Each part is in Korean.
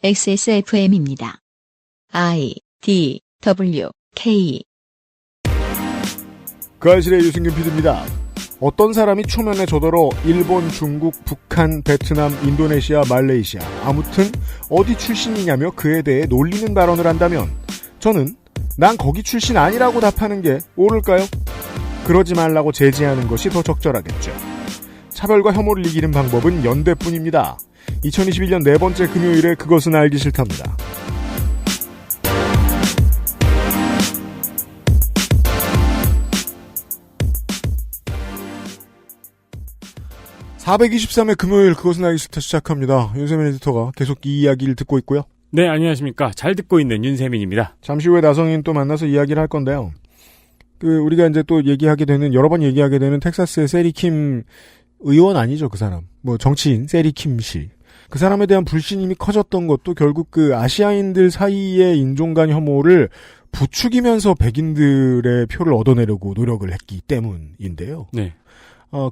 XSFM입니다. I, D, W, K. 그 알실의 유승균 PD입니다. 어떤 사람이 초면에 저더러 일본, 중국, 북한, 베트남, 인도네시아, 말레이시아 아무튼 어디 출신이냐며 그에 대해 놀리는 발언을 한다면 저는 난 거기 출신 아니라고 답하는 게 옳을까요? 그러지 말라고 제지하는 것이 더 적절하겠죠. 차별과 혐오를 이기는 방법은 연대뿐입니다. 2021년 네 번째 금요일에 그것은 알기 싫답니다. 423회 금요일 그것은 알기 싫다 시작합니다. 윤세민 에디터가 계속 이 이야기를 듣고 있고요. 네, 안녕하십니까. 잘 듣고 있는 윤세민입니다. 잠시 후에 나성인 또 만나서 이야기를 할 건데요. 우리가 이제 또 여러 번 얘기하게 되는 텍사스의 세리킴 의원 아니죠, 그 사람. 정치인 세리킴 씨. 그 사람에 대한 불신임이 커졌던 것도 결국 아시아인들 사이의 인종간 혐오를 부추기면서 백인들의 표를 얻어내려고 노력을 했기 때문인데요. 네.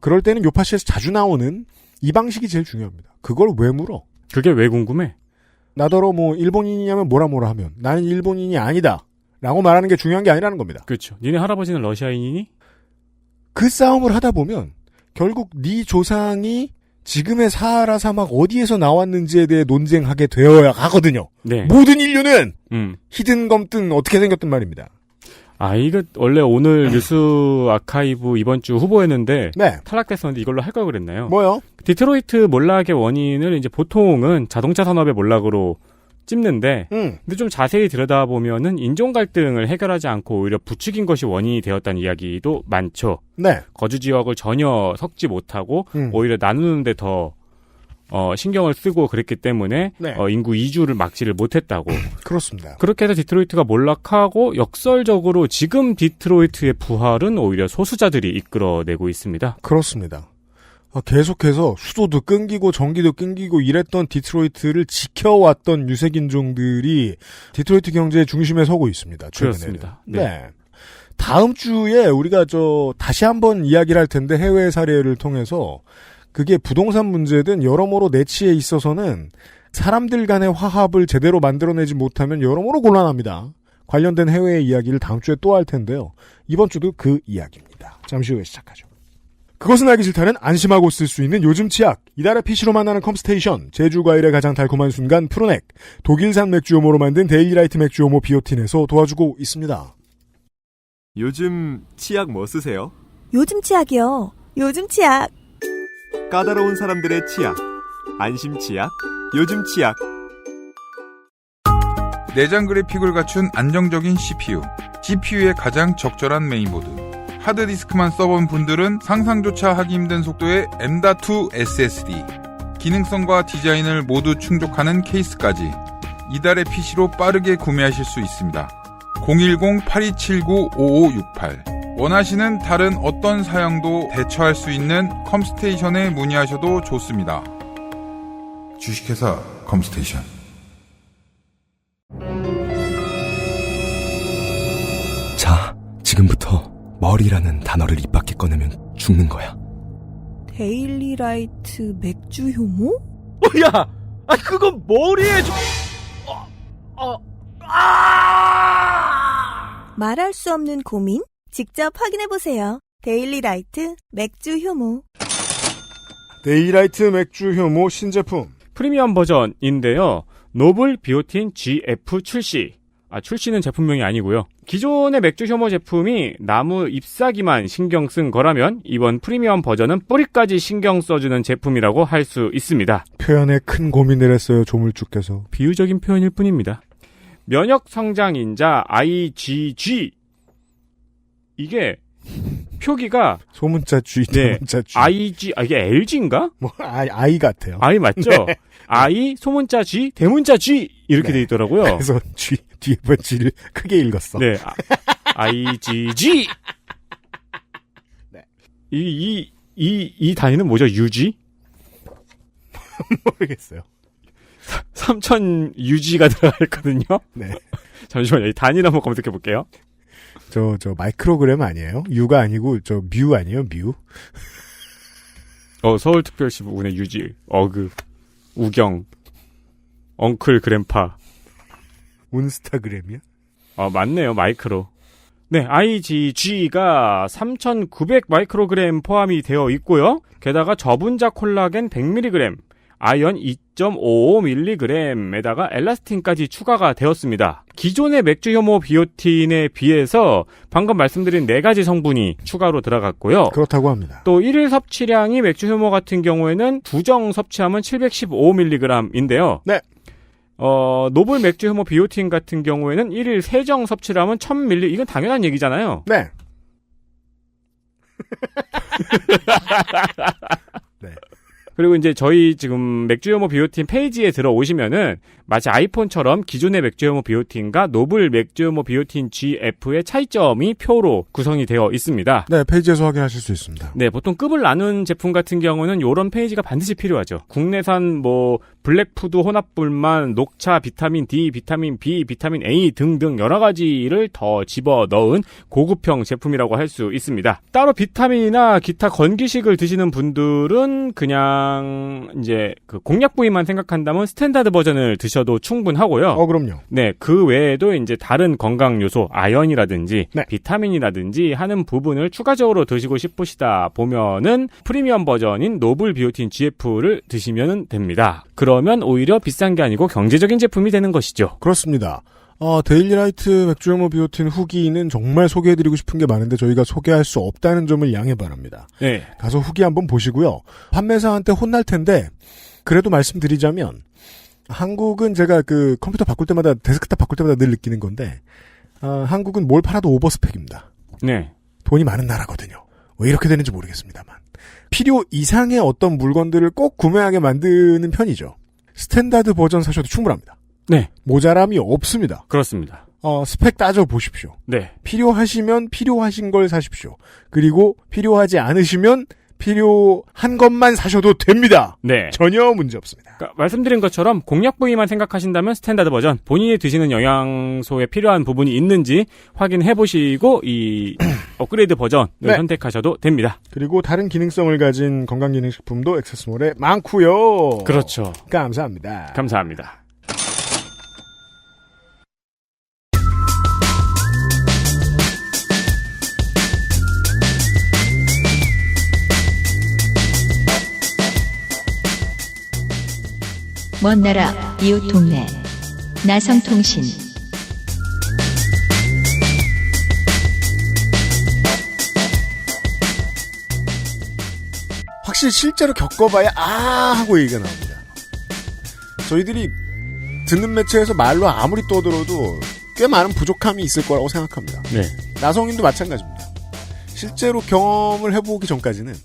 그럴 때는 요파시에서 자주 나오는 이 방식이 제일 중요합니다. 그걸 왜 물어? 그게 왜 궁금해? 나더러 일본인이냐면 뭐라 하면 나는 일본인이 아니다. 라고 말하는 게 중요한 게 아니라는 겁니다. 그렇죠. 니네 할아버지는 러시아인이니? 그 싸움을 하다 보면 결국 네 조상이 지금의 사하라 사막 어디에서 나왔는지에 대해 논쟁하게 되어야 하거든요. 네. 모든 인류는 히든 검든 어떻게 생겼든 말입니다. 이거 원래 오늘 뉴스 아카이브 이번 주 후보였는데 네. 탈락됐었는데 이걸로 할 걸 그랬나요? 뭐요? 디트로이트 몰락의 원인을 이제 보통은 자동차 산업의 몰락으로 찝는데 근데 좀 자세히 들여다보면은 인종 갈등을 해결하지 않고 오히려 부추긴 것이 원인이 되었다는 이야기도 많죠. 네. 거주 지역을 전혀 섞지 못하고 오히려 나누는데 더 신경을 쓰고 그랬기 때문에 네. 인구 이주를 막지를 못했다고. 그렇습니다. 그렇게 해서 디트로이트가 몰락하고 역설적으로 지금 디트로이트의 부활은 오히려 소수자들이 이끌어내고 있습니다. 그렇습니다. 계속해서 수도도 끊기고 전기도 끊기고 이랬던 디트로이트를 지켜왔던 유색인종들이 디트로이트 경제의 중심에 서고 있습니다. 최근에는. 그렇습니다. 네. 다음 주에 우리가 다시 한번 이야기를 할 텐데 해외 사례를 통해서 그게 부동산 문제든 여러모로 내치에 있어서는 사람들 간의 화합을 제대로 만들어내지 못하면 여러모로 곤란합니다. 관련된 해외의 이야기를 다음 주에 또 할 텐데요. 이번 주도 그 이야기입니다. 잠시 후에 시작하죠. 그것은 알기 싫다는 안심하고 쓸 수 있는 요즘 치약, 이달의 PC로 만나는 컴스테이션, 제주과일의 가장 달콤한 순간 푸르넥, 독일산 맥주효모로 만든 데일리라이트 맥주효모 비오틴에서 도와주고 있습니다. 요즘 치약 뭐 쓰세요? 요즘 치약이요. 요즘 치약. 까다로운 사람들의 치약. 안심 치약. 요즘 치약. 내장 그래픽을 갖춘 안정적인 CPU. GPU의 가장 적절한 메인보드. 하드디스크만 써본 분들은 상상조차 하기 힘든 속도의 M.2 SSD. 기능성과 디자인을 모두 충족하는 케이스까지. 이달의 PC로 빠르게 구매하실 수 있습니다. 010-8279-5568. 원하시는 다른 어떤 사양도 대처할 수 있는 컴스테이션에 문의하셔도 좋습니다. 주식회사 컴스테이션. 자, 지금부터 머리라는 단어를 입 밖에 꺼내면 죽는 거야. 데일리라이트 맥주 효모? 야! 그건 머리에 말할 수 없는 고민? 직접 확인해보세요. 데일리라이트 맥주 효모. 데일리라이트 맥주 효모 신제품. 프리미엄 버전인데요. 노블 비오틴 GF 출시. 출시는 제품명이 아니고요. 기존의 맥주 효모 제품이 나무 잎사귀만 신경 쓴 거라면 이번 프리미엄 버전은 뿌리까지 신경 써주는 제품이라고 할 수 있습니다. 표현에 큰 고민을 했어요. 조물주께서. 비유적인 표현일 뿐입니다. 면역 성장인자 IgG. 이게 표기가 소문자 G, 대문자 G. IG, 이게 LG인가? I 같아요. I 맞죠? 네. I 소문자 G, 대문자 G 이렇게 돼 있더라고요. 그래서 G 뒤에 번 G를 크게 읽었어. 네, IgG. 네. 이 단위는 뭐죠? UG? 모르겠어요. 3000 UG가 들어가거든요. 네. 잠시만요. 이 단위를 한번 검색해 볼게요. 저 마이크로그램 아니에요? U가 아니고 뮤 아니에요? 뮤? 서울특별시 부근의 유지, 어그, 우경. 엉클 그램파. 온스타그램이야? 맞네요. 마이크로. 네, IgG가 3,900 마이크로그램 포함이 되어 있고요. 게다가 저분자 콜라겐 100mg, 아연 2.55mg에다가 엘라스틴까지 추가가 되었습니다. 기존의 맥주 효모 비오틴에 비해서 방금 말씀드린 4가지 성분이 추가로 들어갔고요. 그렇다고 합니다. 또 1일 섭취량이 맥주 효모 같은 경우에는 두정 섭취하면 715mg인데요. 네. 노블 맥주 효모 비오틴 같은 경우에는 1일 3정 섭취를 하면 1000mg. 이건 당연한 얘기잖아요. 네. 네. 그리고 이제 저희 지금 맥주 효모 비오틴 페이지에 들어오시면은 마치 아이폰처럼 기존의 맥주 효모 비오틴과 노블 맥주 효모 비오틴 GF의 차이점이 표로 구성이 되어 있습니다. 네, 페이지에서 확인하실 수 있습니다. 네, 보통 급을 나눈 제품 같은 경우는 이런 페이지가 반드시 필요하죠. 국내산 블랙푸드 혼합불만, 녹차, 비타민 D, 비타민 B, 비타민 A 등등 여러 가지를 더 집어넣은 고급형 제품이라고 할 수 있습니다. 따로 비타민이나 기타 건기식을 드시는 분들은 그냥 이제 그 공약 부위만 생각한다면 스탠다드 버전을 드셔도 충분하고요. 그럼요. 네, 그 외에도 이제 다른 건강 요소, 아연이라든지 네. 비타민이라든지 하는 부분을 추가적으로 드시고 싶으시다 보면은 프리미엄 버전인 노블 비오틴 GF를 드시면 됩니다. 그러면 오히려 비싼 게 아니고 경제적인 제품이 되는 것이죠. 그렇습니다. 데일리라이트 맥주 효모 비오틴 후기는 정말 소개해드리고 싶은 게 많은데 저희가 소개할 수 없다는 점을 양해 바랍니다. 네. 가서 후기 한번 보시고요. 판매사한테 혼날 텐데 그래도 말씀드리자면 한국은 제가 그 컴퓨터 바꿀 때마다 데스크탑 바꿀 때마다 늘 느끼는 건데 한국은 뭘 팔아도 오버스펙입니다. 네. 돈이 많은 나라거든요. 왜 이렇게 되는지 모르겠습니다만 필요 이상의 어떤 물건들을 꼭 구매하게 만드는 편이죠. 스탠다드 버전 사셔도 충분합니다. 네. 모자람이 없습니다. 그렇습니다. 스펙 따져 보십시오. 네. 필요하시면 필요하신 걸 사십시오. 그리고 필요하지 않으시면 필요한 것만 사셔도 됩니다. 네. 전혀 문제 없습니다. 그러니까 말씀드린 것처럼 공약 부위만 생각하신다면 스탠다드 버전, 본인이 드시는 영양소에 필요한 부분이 있는지 확인해 보시고 이 업그레이드 버전을 네. 선택하셔도 됩니다. 그리고 다른 기능성을 가진 건강기능식품도 액세스몰에 많고요. 그렇죠. 감사합니다. 감사합니다. 먼 나라 이웃 동네 나성통신 확실히 실제로 겪어봐야 하고 얘기가 나옵니다. 저희들이 듣는 매체에서 말로 아무리 떠들어도 꽤 많은 부족함이 있을 거라고 생각합니다. 네. 나성인도 마찬가지입니다. 실제로 경험을 해보기 전까지는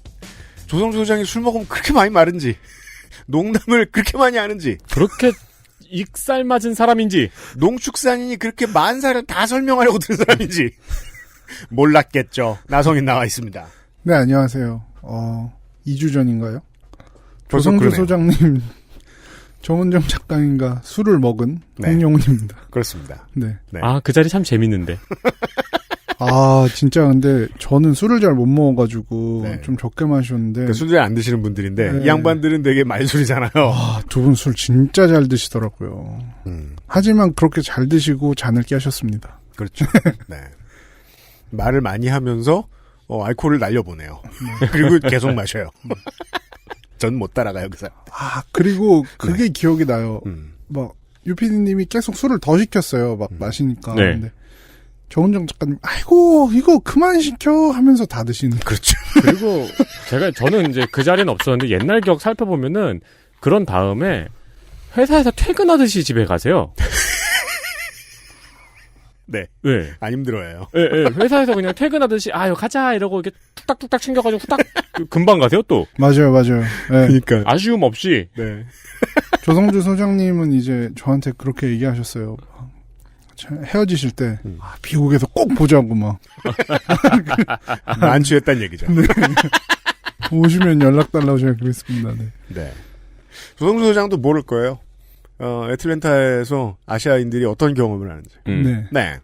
조성주 소장이 술 먹으면 그렇게 많이 마른지 농담을 그렇게 많이 하는지 그렇게 익살 맞은 사람인지 농축산인이 그렇게 만사를 다 설명하려고 드는 사람인지 몰랐겠죠. 나성인 나와 있습니다. 네, 안녕하세요. 2주 전인가요? 벌써 조성주 그러네요. 소장님, 정은정 작가님과 술을 먹은 홍용훈입니다. 그렇습니다. 네. 네. 그 자리 참 재밌는데. 진짜 근데 저는 술을 잘 못 먹어가지고 네. 좀 적게 마셨는데 술을 안 드시는 분들인데 네. 이 양반들은 되게 말술이잖아요. 두 분 술 진짜 잘 드시더라고요. 하지만 그렇게 잘 드시고 잔을 깨셨습니다. 그렇죠. 네. 말을 많이 하면서 알코올을 날려보내요. 그리고 계속 마셔요. 전 못 따라가요, 그 사람. 그리고 그게 기억이 나요. 음. 막 유피디님이 계속 술을 더 시켰어요. 막 마시니까. 네. 근데 정은정 작가님, 아이고 이거 그만 시켜 하면서 다 드시는. 그렇죠. 그리고 저는 이제 그 자리는 없었는데 옛날 기억 살펴보면은 그런 다음에 회사에서 퇴근하듯이 집에 가세요. 네. 네. 안 힘들어요. 예, 회사에서 그냥 퇴근하듯이 이거 가자 이러고 이렇게 툭딱툭딱 챙겨가지고 후딱 금방 가세요 또. 맞아요. 네. 그러니까 아쉬움 없이. 네. 조성주 소장님은 이제 저한테 그렇게 얘기하셨어요. 헤어지실 때 미국에서 꼭 보자고 막 만취했다는 얘기죠. 네. 오시면 연락 달라고 제가 그랬습니다. 네. 네. 조성주 소장도 모를 거예요. 애틀랜타에서 아시아인들이 어떤 경험을 하는지. 네. 네.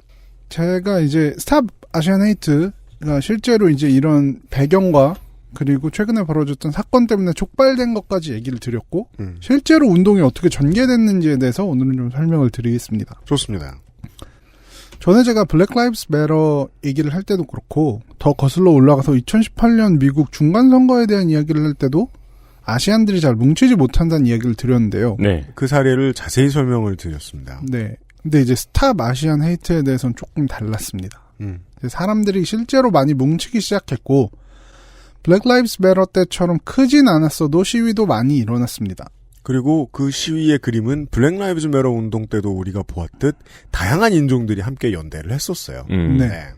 제가 이제 스탑 아시안 헤이트가 실제로 이제 이런 배경과 그리고 최근에 벌어졌던 사건 때문에 촉발된 것까지 얘기를 드렸고 실제로 운동이 어떻게 전개됐는지에 대해서 오늘은 좀 설명을 드리겠습니다. 좋습니다. 전에 제가 블랙 라이브스 매터 얘기를 할 때도 그렇고 더 거슬러 올라가서 2018년 미국 중간선거에 대한 이야기를 할 때도 아시안들이 잘 뭉치지 못한다는 이야기를 드렸는데요. 네. 그 사례를 자세히 설명을 드렸습니다. 네. 근데 이제 스탑 아시안 헤이트에 대해서는 조금 달랐습니다. 사람들이 실제로 많이 뭉치기 시작했고 블랙 라이브스 매터 때처럼 크진 않았어도 시위도 많이 일어났습니다. 그리고 그 시위의 그림은 블랙 라이브즈 매터 운동 때도 우리가 보았듯 다양한 인종들이 함께 연대를 했었어요. 네.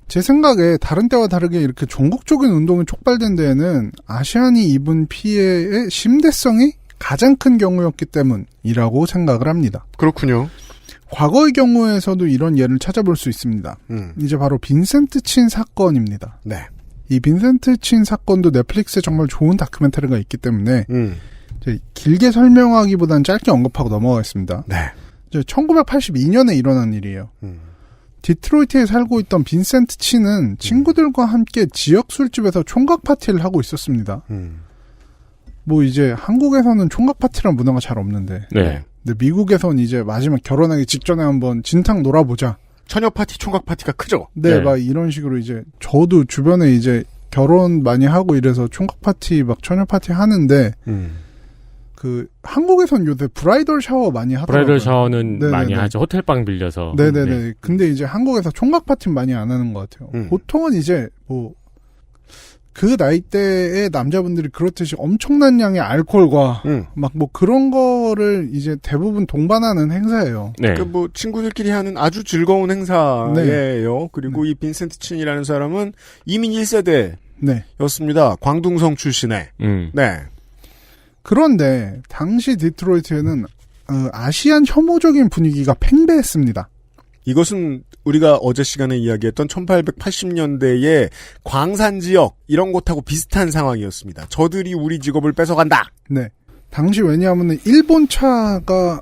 제 생각에 다른 때와 다르게 이렇게 전국적인 운동이 촉발된 데에는 아시안이 입은 피해의 심대성이 가장 큰 경우였기 때문이라고 생각을 합니다. 그렇군요. 과거의 경우에서도 이런 예를 찾아볼 수 있습니다. 이제 바로 빈센트 친 사건입니다. 네. 이 빈센트 친 사건도 넷플릭스에 정말 좋은 다큐멘터리가 있기 때문에 이제 길게 설명하기보다는 짧게 언급하고 넘어가겠습니다. 네. 이제 1982년에 일어난 일이에요. 디트로이트에 살고 있던 빈센트 친은 친구들과 함께 지역 술집에서 총각 파티를 하고 있었습니다. 뭐 이제 한국에서는 총각 파티란 문화가 잘 없는데, 네. 근데 미국에서는 이제 마지막 결혼하기 직전에 한번 진탕 놀아보자. 처녀 파티, 총각 파티가 크죠. 네, 막 이런 식으로 이제 저도 주변에 이제 결혼 많이 하고 이래서 총각 파티 막 처녀 파티 하는데. 그 한국에선 요새 브라이덜 샤워 많이 하더라고요. 브라이덜 샤워는 네네네. 많이 하죠. 호텔방 빌려서. 네네네. 네. 근데 이제 한국에서 총각 파티는 많이 안 하는 것 같아요. 보통은 이제 뭐 그 나이대의 남자분들이 그렇듯이 엄청난 양의 알코올과 막 뭐 그런 거를 이제 대부분 동반하는 행사예요. 네. 그 뭐 친구들끼리 하는 아주 즐거운 행사예요. 그리고 이 빈센트 친이라는 사람은 이민 1세대였습니다. 광둥성 출신의. 네. 그런데 당시 디트로이트에는 아시안 혐오적인 분위기가 팽배했습니다. 이것은 우리가 어제 시간에 이야기했던 1880년대의 광산 지역 이런 곳하고 비슷한 상황이었습니다. 저들이 우리 직업을 뺏어간다. 네. 당시 왜냐하면 일본 차가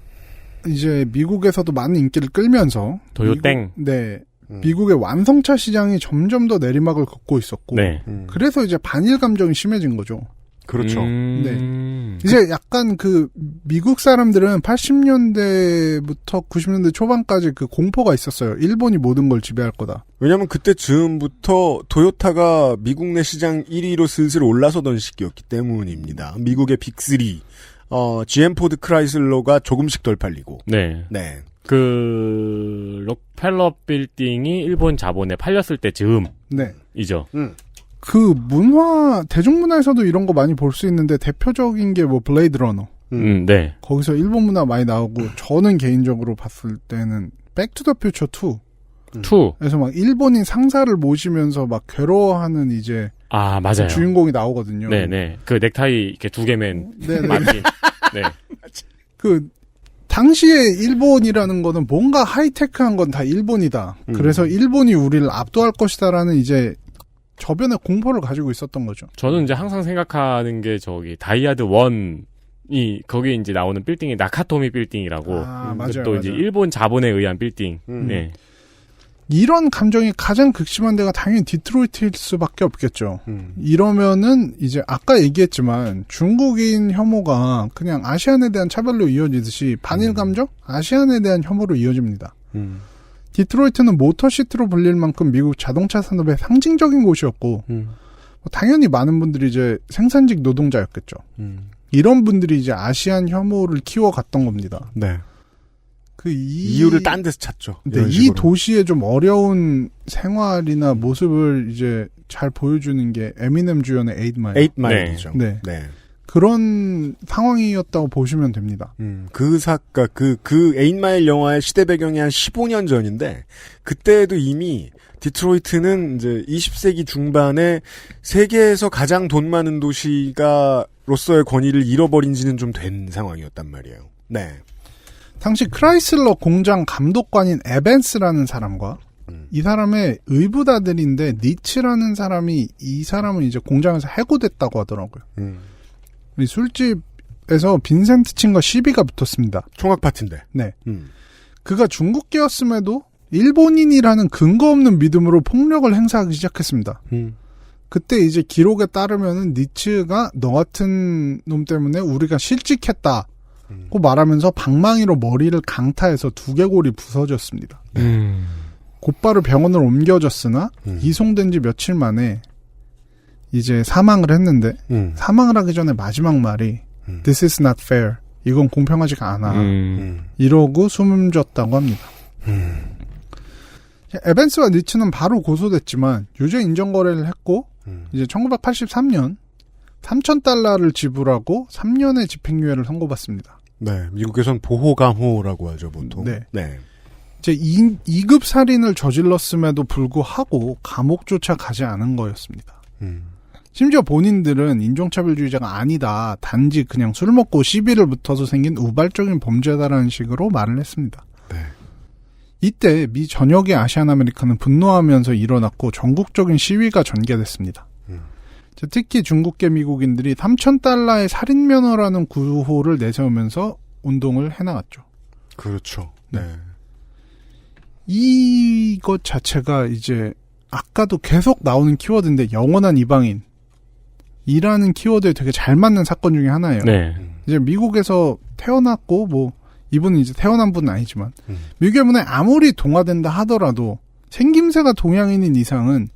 이제 미국에서도 많은 인기를 끌면서 도요땡. 미국의 완성차 시장이 점점 더 내리막을 걷고 있었고 네. 그래서 이제 반일 감정이 심해진 거죠. 그렇죠. 네. 이제 약간 그 미국 사람들은 80년대부터 90년대 초반까지 그 공포가 있었어요. 일본이 모든 걸 지배할 거다. 왜냐하면 그때 즈음부터 토요타가 미국 내 시장 1위로 슬슬 올라서던 시기였기 때문입니다. 미국의 빅3, GM 포드 크라이슬러가 조금씩 덜 팔리고. 네. 네. 그 록펠러 빌딩이 일본 자본에 팔렸을 때 즈음. 네. 이죠. 그 대중문화에서도 이런 거 많이 볼 수 있는데 대표적인 게 뭐 블레이드 러너. 네. 거기서 일본 문화 많이 나오고 저는 개인적으로 봤을 때는 백투더 퓨처 2. 그래서 막 일본인 상사를 모시면서 막 괴로워하는 이제 맞아요. 주인공이 나오거든요. 네네. 그 넥타이 이렇게 두 개면 맞긴. 네. 그 당시에 일본이라는 거는 뭔가 하이테크한 건 다 일본이다. 그래서 일본이 우리를 압도할 것이다라는 이제 저변의 공포를 가지고 있었던 거죠. 저는 이제 항상 생각하는 게 다이아드 1이 거기에 이제 나오는 빌딩이 나카토미 빌딩이라고. 맞아요. 또 이제 일본 자본에 의한 빌딩. 네. 이런 감정이 가장 극심한 데가 당연히 디트로이트일 수밖에 없겠죠. 이러면은 이제 아까 얘기했지만 중국인 혐오가 그냥 아시안에 대한 차별로 이어지듯이 반일 감정? 아시안에 대한 혐오로 이어집니다. 디트로이트는 모터시티로 불릴 만큼 미국 자동차 산업의 상징적인 곳이었고 당연히 많은 분들이 이제 생산직 노동자였겠죠. 이런 분들이 이제 아시안 혐오를 키워갔던 겁니다. 네. 이유를 딴 데서 찾죠. 네, 이 도시의 좀 어려운 생활이나 모습을 이제 잘 보여주는 게 에미넴 주연의 8마일이죠. 네. 그런 상황이었다고 보시면 됩니다. 그 8마일 영화의 시대 배경이 한 15년 전인데, 그때도 이미 디트로이트는 이제 20세기 중반에 세계에서 가장 돈 많은 도시가로서의 권위를 잃어버린 지는 좀 된 상황이었단 말이에요. 네. 당시 크라이슬러 공장 감독관인 에벤스라는 사람과 이 사람의 의붓아들인데 니츠라는 사람이 이 사람은 이제 공장에서 해고됐다고 하더라고요. 이 술집에서 빈센트 친과 시비가 붙었습니다. 총각 파티인데. 네. 그가 중국계였음에도 일본인이라는 근거 없는 믿음으로 폭력을 행사하기 시작했습니다. 그때 이제 기록에 따르면은 니츠가 너 같은 놈 때문에 우리가 실직했다고 말하면서 방망이로 머리를 강타해서 두개골이 부서졌습니다. 곧바로 병원을 옮겨졌으나 이송된 지 며칠 만에 이제 사망을 했는데 사망을 하기 전에 마지막 말이 This is not fair. 이건 공평하지가 않아. 이러고 숨졌다고 합니다. 에반스와 니츠는 바로 고소됐지만 유죄 인정 거래를 했고 이제 1983년 3,000달러를 지불하고 3년의 집행유예를 선고받습니다. 네, 미국에선 보호감호라고 하죠 보통. 네. 네. 이제 2급 살인을 저질렀음에도 불구하고 감옥조차 가지 않은 거였습니다. 심지어 본인들은 인종차별주의자가 아니다. 단지 그냥 술 먹고 시비를 붙어서 생긴 우발적인 범죄다라는 식으로 말을 했습니다. 네. 이때 미 전역의 아시안 아메리칸은 분노하면서 일어났고 전국적인 시위가 전개됐습니다. 특히 중국계 미국인들이 3,000달러의 살인면허라는 구호를 내세우면서 운동을 해나갔죠. 그렇죠. 네. 이것 자체가 이제 아까도 계속 나오는 키워드인데 영원한 이방인 이라는 키워드에 되게 잘 맞는 사건 중에 하나예요. 네. 이제 미국에서 태어났고 뭐 이분은 이제 태어난 분은 아니지만 미국의 문화에 아무리 동화된다 하더라도 생김새가 동양인인 이상은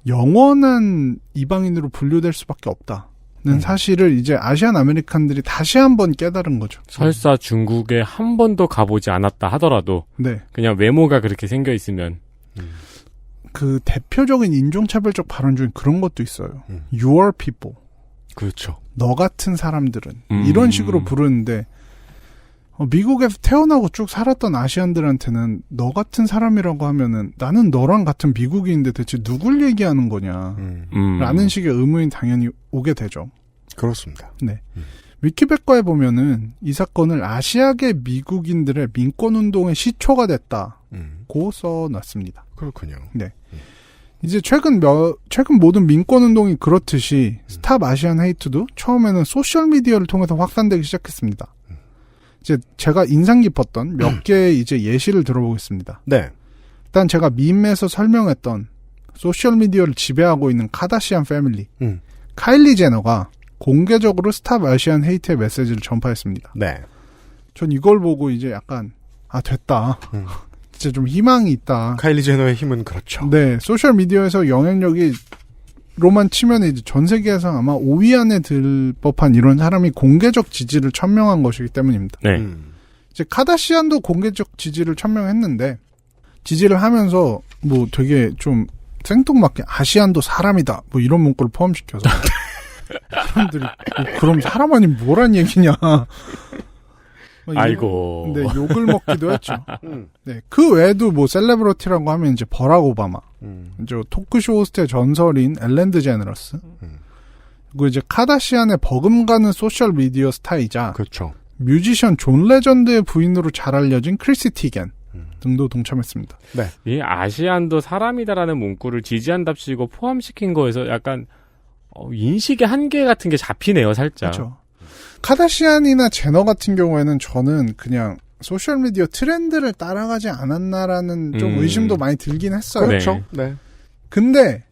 영원한 이방인으로 분류될 수밖에 없다는 사실을 이제 아시안 아메리칸들이 다시 한번 깨달은 거죠. 설사 중국에 한 번도 가보지 않았다 하더라도 네. 그냥 외모가 그렇게 생겨 있으면 그 대표적인 인종차별적 발언 중에 그런 것도 있어요. Your people. 그렇죠. 너 같은 사람들은 이런 식으로 부르는데 미국에서 태어나고 쭉 살았던 아시안들한테는 너 같은 사람이라고 하면은 나는 너랑 같은 미국인인데 대체 누굴 얘기하는 거냐 라는 식의 의문이 당연히 오게 되죠. 그렇습니다. 네. 위키백과에 보면은 이 사건을 아시아계 미국인들의 민권운동의 시초가 됐다고 써놨습니다. 그렇군요. 네. 이제 최근 모든 민권운동이 그렇듯이 스탑 아시안 헤이트도 처음에는 소셜미디어를 통해서 확산되기 시작했습니다. 이제 제가 인상 깊었던 몇 개의 이제 예시를 들어보겠습니다. 네. 일단 제가 밈에서 설명했던 소셜미디어를 지배하고 있는 카다시안 패밀리. 카일리 제너가 공개적으로 스탑 아시안 헤이트의 메시지를 전파했습니다. 네. 전 이걸 보고 이제 약간 됐다. 진짜 좀 희망이 있다. 카일리 제너의 힘은 그렇죠. 네, 소셜 미디어에서 영향력이 로만 치면 이제 전 세계에서 아마 5위 안에 들 법한 이런 사람이 공개적 지지를 천명한 것이기 때문입니다. 네. 이제 카다시안도 공개적 지지를 천명했는데 지지를 하면서 뭐 되게 좀 생뚱맞게 아시안도 사람이다 뭐 이런 문구를 포함시켜서 사람들이 그럼 사람 아니면 뭐란 얘기냐. 아이고. 네, 욕을 먹기도 했죠. 네, 그 외에도 뭐 셀레브리티라고 하면 이제 버락 오바마, 이제 토크쇼 호스트의 전설인 엘렌 드제너러스, 그리고 이제 카다시안의 버금가는 소셜 미디어 스타이자, 그렇죠. 뮤지션 존 레전드의 부인으로 잘 알려진 크리시 티겐 등도 동참했습니다. 네. 이 아시안도 사람이다라는 문구를 지지한답시고 포함시킨 거에서 약간 인식의 한계 같은 게 잡히네요, 살짝. 그렇죠. 카다시안이나 제너 같은 경우에는 저는 그냥 소셜미디어 트렌드를 따라가지 않았나라는 좀 의심도 많이 들긴 했어요. 그렇죠. 네. 근데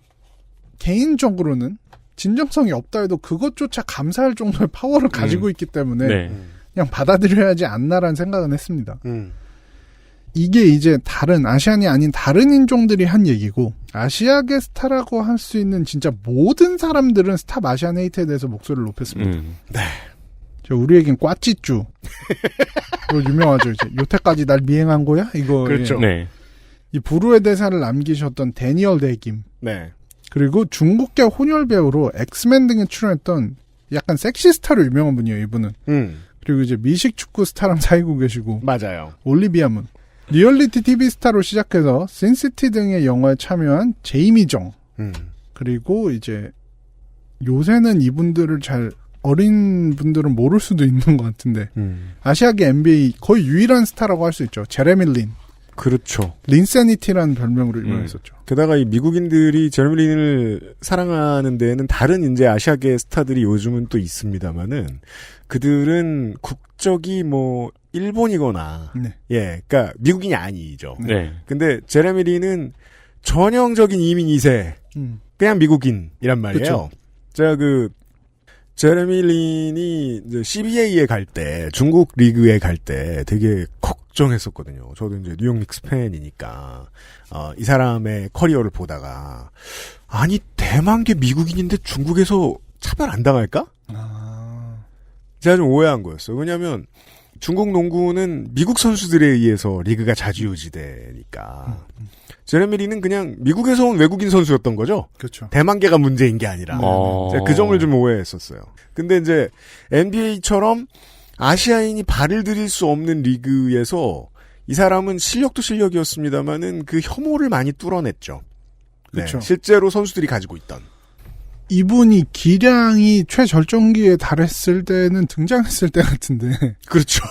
개인적으로는 진정성이 없다 해도 그것조차 감사할 정도의 파워를 가지고 있기 때문에 그냥 받아들여야지 않나라는 생각은 했습니다. 이게 이제 다른 아시안이 아닌 다른 인종들이 한 얘기고 아시아계 스타라고 할 수 있는 진짜 모든 사람들은 스탑 아시안 헤이트에 대해서 목소리를 높였습니다. 네. 우리에겐 꽈찌쭈. 유명하죠. 이제 요태까지 날 미행한 거야? 이거. 그렇죠. 네. 이 부르의 대사를 남기셨던 데니얼 데김. 네. 그리고 중국계 혼혈 배우로 엑스맨 등에 출연했던 약간 섹시 스타로 유명한 분이에요, 이분은. 그리고 이제 미식 축구 스타랑 사귀고 계시고. 맞아요. 올리비아 문. 리얼리티 TV 스타로 시작해서 신시티 등의 영화에 참여한 제이미 정. 그리고 이제 요새는 이분들을 잘 어린 분들은 모를 수도 있는 것 같은데 아시아계 NBA 거의 유일한 스타라고 할 수 있죠. 제레미 린. 그렇죠. 린세니티라는 별명으로 유명했었죠. 게다가 이 미국인들이 제레미 린을 사랑하는 데에는 다른 이제 아시아계 스타들이 요즘은 또 있습니다만은 그들은 국적이 뭐 일본이거나 예, 그러니까 미국인이 아니죠. 네. 근데 제레미 린은 전형적인 이민 2세. 그냥 미국인이란 말이에요. 그쵸. 제가 제레미 린이 이제 CBA에 갈 때, 중국 리그에 갈 때 되게 걱정했었거든요. 저도 이제 뉴욕 닉스 팬이니까, 이 사람의 커리어를 보다가, 아니, 대만계 미국인인데 중국에서 차별 안 당할까? 제가 좀 오해한 거였어요. 왜냐면, 중국 농구는 미국 선수들에 의해서 리그가 자주유지되니까. 제레미 린은 그냥 미국에서 온 외국인 선수였던 거죠? 그렇죠. 대만계가 문제인 게 아니라. 제가 그 점을 좀 오해했었어요. 근데 이제 NBA처럼 아시아인이 발을 들일 수 없는 리그에서 이 사람은 실력도 실력이었습니다만은 그 혐오를 많이 뚫어냈죠. 그렇죠. 네, 실제로 선수들이 가지고 있던. 이분이 기량이 최절정기에 달했을 때는 등장했을 때 같은데. 그렇죠.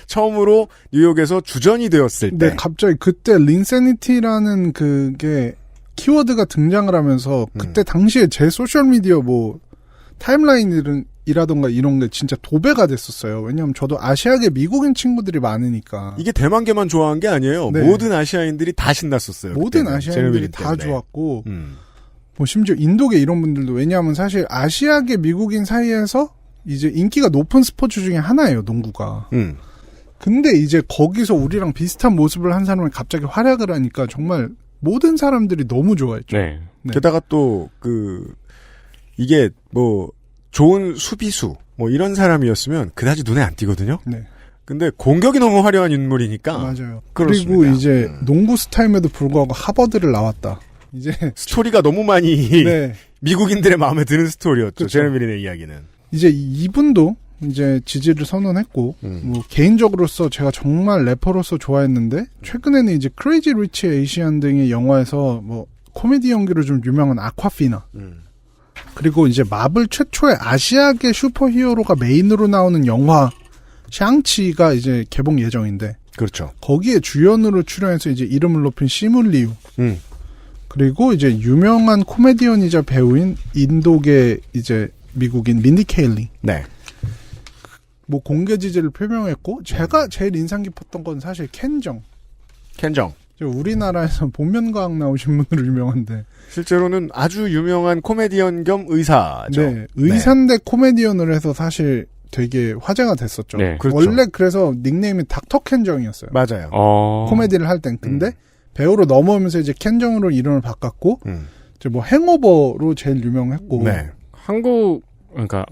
처음으로 뉴욕에서 주전이 되었을 때. 네, 갑자기 그때 린세니티라는 그게 키워드가 등장을 하면서 그때 당시에 제 소셜미디어 타임라인이라던가 이런 게 진짜 도배가 됐었어요. 왜냐면 저도 아시아계 미국인 친구들이 많으니까. 이게 대만계만 좋아한 게 아니에요. 네. 모든 아시아인들이 다 신났었어요. 모든 그때는. 아시아인들이 다 때문에. 좋았고. 심지어 인도계 이런 분들도, 왜냐하면 사실 아시아계 미국인 사이에서 이제 인기가 높은 스포츠 중에 하나예요, 농구가. 근데 이제 거기서 우리랑 비슷한 모습을 한 사람이 갑자기 활약을 하니까 정말 모든 사람들이 너무 좋아했죠. 네. 게다가 또, 이게 좋은 수비수, 이런 사람이었으면 그다지 눈에 안 띄거든요? 네. 근데 공격이 너무 화려한 인물이니까. 맞아요. 그렇습니다. 그리고 이제 농구 스타임에도 불구하고 하버드를 나왔다. 이제 스토리가 너무 많이 네. 미국인들의 마음에 드는 스토리였죠. 그렇죠. 제레미 린의 이야기는. 이제 이분도 이제 지지를 선언했고 개인적으로서 제가 정말 래퍼로서 좋아했는데 최근에는 이제 크레이지 리치 에이시안 등의 영화에서 코미디 연기로 좀 유명한 아쿠아피나 그리고 이제 마블 최초의 아시아계 슈퍼히어로가 메인으로 나오는 영화 샹치가 이제 개봉 예정인데 그렇죠. 거기에 주연으로 출연해서 이제 이름을 높인 시물리우 그리고 이제 유명한 코미디언이자 배우인 인도계 이제 미국인 민디 케일리. 네. 공개 지지를 표명했고 제가 제일 인상 깊었던 건 사실 켄정. 우리나라에서 복면가왕 나오신 분으로 유명한데 실제로는 아주 유명한 코미디언 겸 의사죠. 네, 의사인데 코미디언을 해서 사실 되게 화제가 됐었죠. 네, 그렇죠. 원래 그래서 닉네임이 닥터 켄정이었어요. 맞아요. 코미디를 할 땐. 근데 배우로 넘어오면서 이제 켄정으로 이름을 바꿨고 이제 행오버로 제일 유명했고. 네. 그러니까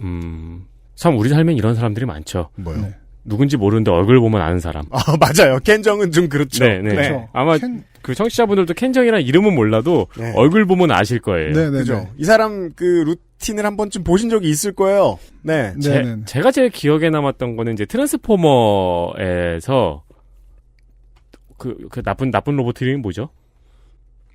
참 우리 삶엔 이런 사람들이 많죠. 뭐요? 네. 누군지 모르는데 얼굴 보면 아는 사람. 맞아요. 켄정은 좀 그렇죠. 네. 그렇죠. 아마 그 청취자분들도 켄정이란 이름은 몰라도 네. 얼굴 보면 아실 거예요. 네. 그죠. 이 사람 루틴을 한 번쯤 보신 적이 있을 거예요. 네. 제가 제일 기억에 남았던 거는 이제 트랜스포머에서 그 나쁜 로봇 이름이 뭐죠?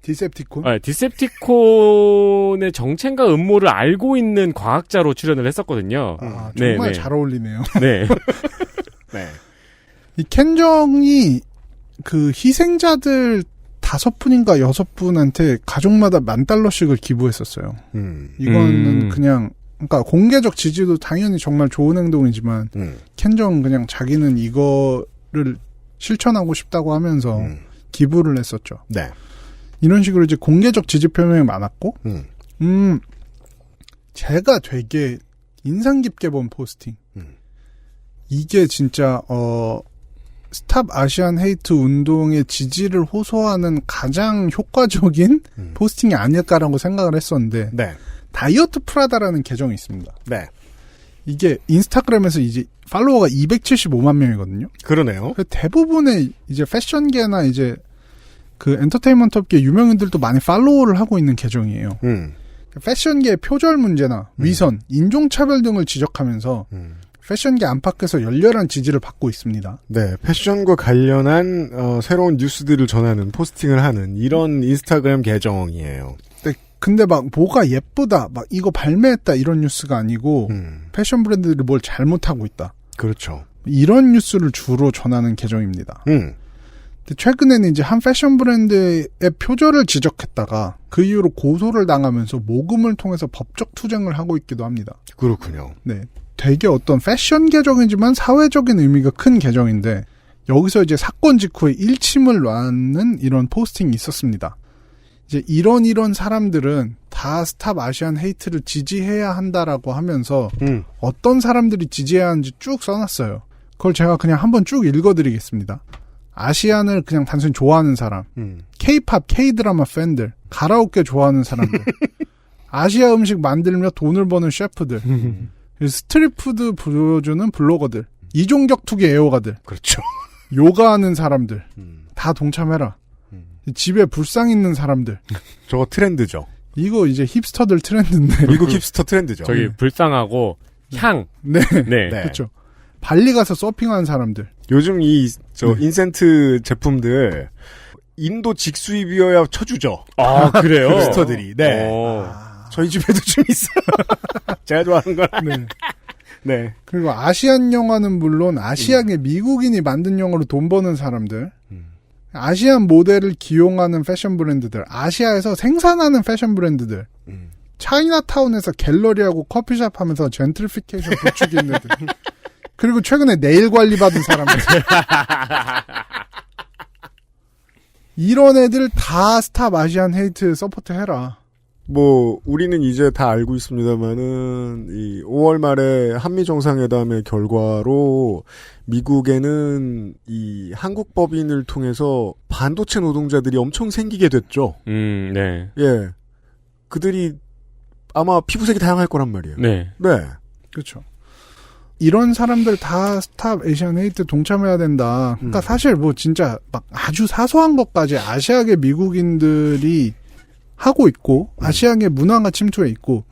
디셉티콘? 디셉티콘의 정체인가 음모를 알고 있는 과학자로 출연을 했었거든요. 정말 잘 어울리네요. 네. 네. 이 켄정이 그 희생자들 5분인가 6분한테 가족마다 $10,000씩을 기부했었어요. 이거는 그냥, 그러니까 공개적 지지도 당연히 정말 좋은 행동이지만, 켄정은 그냥 자기는 이거를 실천하고 싶다고 하면서 기부를 했었죠. 네. 이런 식으로 이제 공개적 지지 표명이 많았고, 제가 되게 인상 깊게 본 포스팅. 이게 진짜, 스탑 아시안 헤이트 운동의 지지를 호소하는 가장 효과적인 포스팅이 아닐까라고 생각을 했었는데, 네. 다이어트 프라다라는 계정이 있습니다. 네. 이게 인스타그램에서 이제 팔로워가 275만 명이거든요. 그러네요. 대부분의 이제 패션계나 이제 그 엔터테인먼트 업계 유명인들도 많이 팔로우를 하고 있는 계정이에요. 패션계의 표절 문제나 위선, 인종차별 등을 지적하면서 패션계 안팎에서 열렬한 지지를 받고 있습니다. 네, 패션과 관련한 새로운 뉴스들을 전하는 포스팅을 하는 이런 인스타그램 계정이에요. 네, 근데 뭐가 예쁘다, 이거 발매했다 이런 뉴스가 아니고 패션 브랜드들이 뭘 잘못하고 있다. 그렇죠. 이런 뉴스를 주로 전하는 계정입니다. 근데 최근에는 이제 한 패션 브랜드의 표절을 지적했다가 그 이후로 고소를 당하면서 모금을 통해서 법적 투쟁을 하고 있기도 합니다. 그렇군요. 네. 되게 어떤 패션 계정이지만 사회적인 의미가 큰 계정인데 여기서 이제 사건 직후에 일침을 놨는 이런 포스팅이 있었습니다. 이제 이런 사람들은 다 스탑 아시안 헤이트를 지지해야 한다라고 하면서 어떤 사람들이 지지해야 하는지 쭉 써놨어요. 그걸 제가 그냥 한번 쭉 읽어드리겠습니다. 아시안을 그냥 단순히 좋아하는 사람, K-팝, K-드라마 팬들, 가라오케 좋아하는 사람들, 아시아 음식 만들며 돈을 버는 셰프들, 스트릿푸드 보여주는 블로거들, 이종격투기 애호가들, 그렇죠. 요가하는 사람들, 다 동참해라. 집에 불상 있는 사람들. 저거 트렌드죠. 이거 이제 힙스터들 트렌드인데. 미국 힙스터 트렌드죠. 저기 불쌍하고 향. 네. 네. 그렇죠. 발리 가서 서핑하는 사람들. 요즘 인센트 제품들 인도 직수입이어야 쳐주죠. 아, 그래요? 힙스터들이. 네. 저희 집에도 좀 있어요. 제가 좋아하는 건 아니에요. 네. 네. 그리고 아시안 영화는 물론 아시아계 미국인이 만든 영화로 돈 버는 사람들. 아시안 모델을 기용하는 패션 브랜드들, 아시아에서 생산하는 패션 브랜드들, 차이나타운에서 갤러리하고 커피숍 하면서 젠트리피케이션 부추기는 애들, 그리고 최근에 네일 관리 받은 사람들. 이런 애들 다 스탑 아시안 헤이트 서포트 해라. 뭐 우리는 이제 다 알고 있습니다만은 이 5월 말에 한미 정상회담의 결과로 미국에는 이 한국 법인을 통해서 반도체 노동자들이 엄청 생기게 됐죠. 네. 예, 그들이 아마 피부색이 다양할 거란 말이에요. 네. 네. 그렇죠. 이런 사람들 다 스탑 아시안 헤이트 동참해야 된다. 그러니까 사실 뭐 진짜 막 아주 사소한 것까지 아시아계 미국인들이 하고 있고 아시아계 문화가 침투해 있고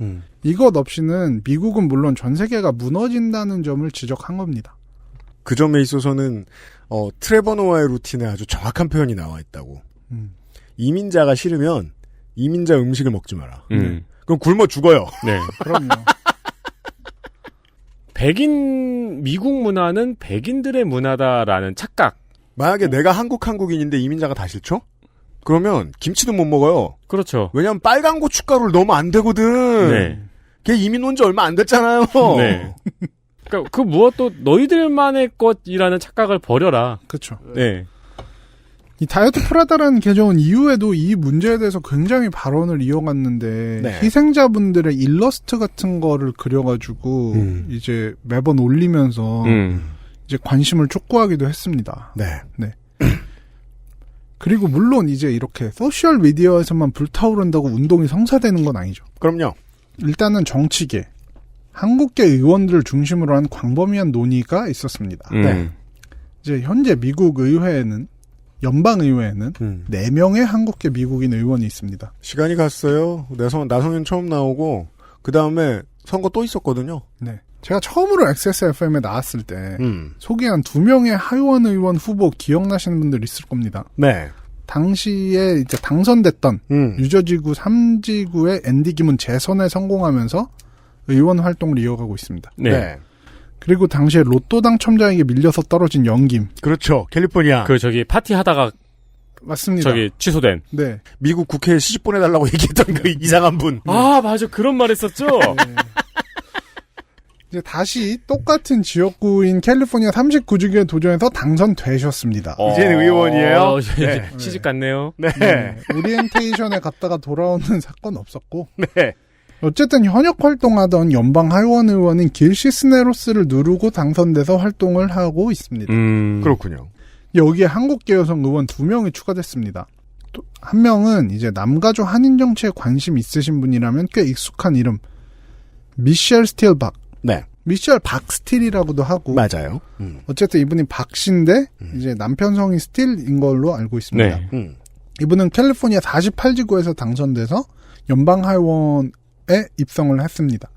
이것 없이는 미국은 물론 전 세계가 무너진다는 점을 지적한 겁니다. 그 점에 있어서는 트레버 노아의 루틴에 아주 정확한 표현이 나와 있다고. 이민자가 싫으면 이민자 음식을 먹지 마라. 그럼 굶어 죽어요. 네. 그럼요. 미국 문화는 백인들의 문화다라는 착각. 만약에 내가 한국인인데 이민자가 다 싫죠? 그러면 김치도 못 먹어요. 그렇죠. 왜냐면 빨간 고춧가루를 넣으면 안 되거든. 네. 걔 이민 온 지 얼마 안 됐잖아요. 네. 그러니까 그 무엇도 너희들만의 것이라는 착각을 버려라. 그렇죠. 네. 이 다이어트 프라다라는 계정은 이후에도 이 문제에 대해서 굉장히 발언을 이어갔는데 네. 희생자분들의 일러스트 같은 거를 그려가지고 이제 매번 올리면서 이제 관심을 촉구하기도 했습니다. 네. 네. 그리고 물론 이제 이렇게 소셜 미디어에서만 불타오른다고 운동이 성사되는 건 아니죠. 그럼요. 일단은 정치계, 한국계 의원들을 중심으로 한 광범위한 논의가 있었습니다. 네. 이제 현재 미국 의회에는 연방의회에는 4명의 한국계 미국인 의원이 있습니다. 시간이 갔어요. 나성현 처음 나오고 그 다음에 선거 또 있었거든요. 네. 제가 처음으로 XSFM에 나왔을 때 소개한 2명의 하원 의원 후보 기억나시는 분들 있을 겁니다. 네. 당시에 이제 당선됐던 유저지구 3지구의 앤디 김은 재선에 성공하면서 의원 활동을 이어가고 있습니다. 네. 네. 그리고 당시에 로또 당첨자에게 밀려서 떨어진 영김. 그렇죠. 캘리포니아. 파티 하다가 맞습니다. 취소된. 네. 미국 국회에 시집 보내달라고 얘기했던 그 이상한 분. 아, 맞아. 그런 말 했었죠? 네. 이제 다시 똑같은 지역구인 캘리포니아 39주기에 도전해서 당선되셨습니다. 이제는 의원이에요? 네. 시집 갔네요. 네. 네. 오리엔테이션에 갔다가 돌아오는 사건 없었고. 네. 어쨌든 현역 활동하던 연방 하원 의원인 길 시스네로스를 누르고 당선돼서 활동을 하고 있습니다. 그렇군요. 여기에 한국계 여성 의원 2명이 추가됐습니다. 또 한 명은 이제 남가주 한인 정치에 관심 있으신 분이라면 꽤 익숙한 이름, 미셸 스틸박. 네. 미셸 박스틸이라고도 하고. 맞아요. 어쨌든 이분이 박씨인데 이제 남편 성이 스틸인 걸로 알고 있습니다. 네. 이분은 캘리포니아 48지구에서 당선돼서 연방하원에 입성을 했습니다.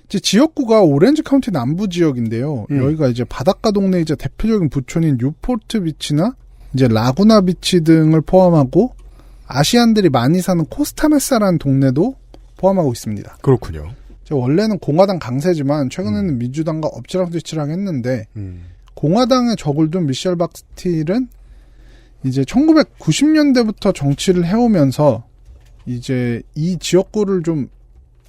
이제 지역구가 오렌지 카운티 남부 지역인데요. 여기가 이제 바닷가 동네이자 대표적인 부촌인 뉴포트 비치나 이제 라구나 비치 등을 포함하고 아시안들이 많이 사는 코스타메사라는 동네도 포함하고 있습니다. 그렇군요. 원래는 공화당 강세지만 최근에는 민주당과 엎치락뒤치락 했는데 공화당의 적을 둔 미셸 박스틸은 이제 1990년대부터 정치를 해오면서 이제 이 지역구를 좀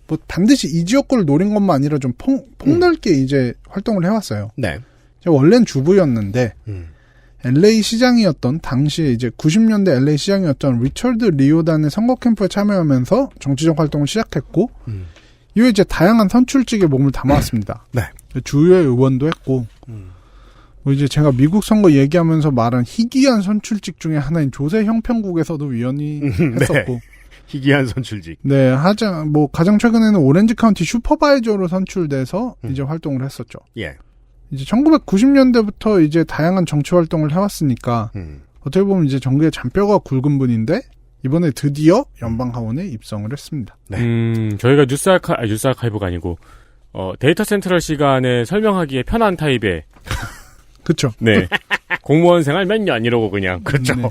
뭐 반드시 이 지역구를 노린 것만 아니라 좀 폭넓게 이제 활동을 해왔어요. 네. 원래는 주부였는데 LA 시장이었던 당시에 이제 90년대 LA 시장이었던 리처드 리오단의 선거 캠프에 참여하면서 정치적 활동을 시작했고 이후에 이제 다양한 선출직에 몸을 담아왔습니다. 네. 주요 의원도 했고 뭐 이제 제가 미국 선거 얘기하면서 말한 희귀한 선출직 중에 하나인 조세 형평국에서도 위원이 했었고 네. 희귀한 선출직. 네, 가장 최근에는 오렌지 카운티 슈퍼바이저로 선출돼서 이제 활동을 했었죠. 예. 이제 1990년대부터 이제 다양한 정치 활동을 해왔으니까 어떻게 보면 이제 정계의 잔뼈가 굵은 분인데 이번에 드디어 연방 하원에 입성을 했습니다. 네. 저희가 뉴스 아카이브가 아니고 데이터 센트럴 시간에 설명하기에 편한 타입의 그렇죠. 네. 공무원 생활 몇 년 이러고 그냥 그렇죠. 네.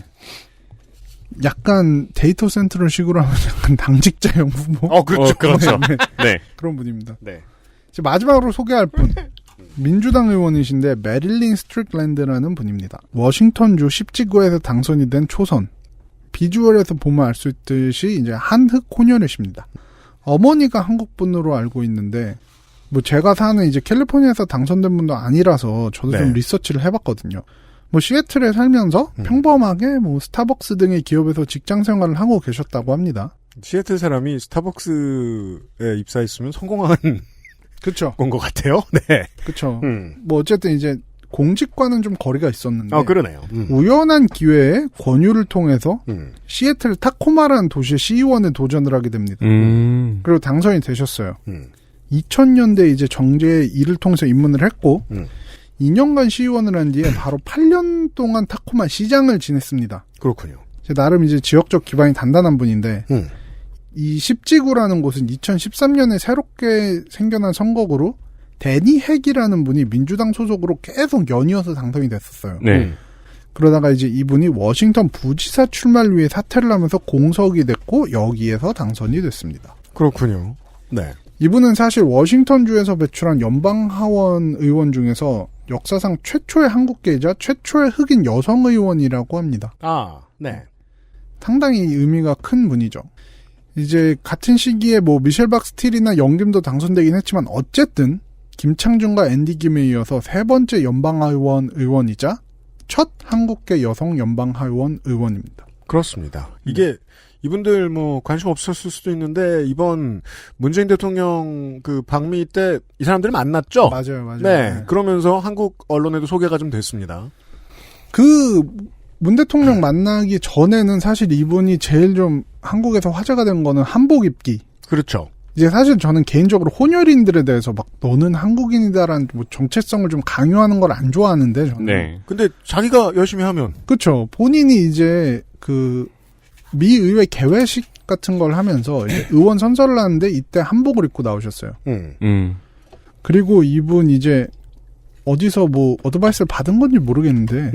약간 데이터 센트럴 식으로 하면 약간 당직자형 후보. 그렇죠. 그렇죠. 네. 네. 그런 분입니다. 네. 이제 마지막으로 소개할 분. 민주당 의원이신데 메릴린 스트릭랜드라는 분입니다. 워싱턴주 10지구에서 당선이 된 초선. 비주얼에서 보면 알 수 있듯이 이제 한흑 혼혈이십니다. 어머니가 한국분으로 알고 있는데 뭐 제가 사는 이제 캘리포니아에서 당선된 분도 아니라서 저도 네. 좀 리서치를 해봤거든요. 뭐 시애틀에 살면서 평범하게 뭐 스타벅스 등의 기업에서 직장 생활을 하고 계셨다고 합니다. 시애틀 사람이 스타벅스에 입사했으면 성공한 그렇죠. 건 것 같아요. 네. 그렇죠. 뭐 어쨌든 이제 공직과는 좀 거리가 있었는데 그러네요. 우연한 기회에 권유를 통해서 시애틀 타코마라는 도시의 시의원에 도전을 하게 됩니다. 그리고 당선이 되셨어요. 2000년대 이제 정계에 일을 통해서 입문을 했고 2년간 시의원을 한 뒤에 바로 8년 동안 타코마 시장을 지냈습니다. 그렇군요. 나름 이제 지역적 기반이 단단한 분인데 이 10지구라는 곳은 2013년에 새롭게 생겨난 선거구로 데니 핵이라는 분이 민주당 소속으로 계속 연이어서 당선이 됐었어요. 네. 그러다가 이제 이분이 워싱턴 부지사 출마를 위해 사퇴를 하면서 공석이 됐고 여기에서 당선이 됐습니다. 그렇군요. 네. 이분은 사실 워싱턴주에서 배출한 연방하원 의원 중에서 역사상 최초의 한국계이자 최초의 흑인 여성 의원이라고 합니다. 네. 상당히 의미가 큰 분이죠. 이제 같은 시기에 뭐 미셸 박스틸이나 영김도 당선되긴 했지만 어쨌든 김창준과 앤디 김에 이어서 세 번째 연방하원 의원이자 첫 한국계 여성 연방하원 의원입니다. 그렇습니다. 이게 이분들 뭐 관심 없었을 수도 있는데 이번 문재인 대통령 그 방미 때 이 사람들을 만났죠? 맞아요. 네. 그러면서 한국 언론에도 소개가 좀 됐습니다. 문 대통령 만나기 전에는 사실 이분이 제일 좀 한국에서 화제가 된 거는 한복 입기. 그렇죠. 이제 사실 저는 개인적으로 혼혈인들에 대해서 막 너는 한국인이다라는 뭐 정체성을 좀 강요하는 걸 안 좋아하는데 저는. 네. 근데 자기가 열심히 하면 그렇죠. 본인이 이제 그 미 의회 개회식 같은 걸 하면서 이제 의원 선서를 하는데 이때 한복을 입고 나오셨어요. 그리고 이분 이제 어디서 뭐 어드바이스를 받은 건지 모르겠는데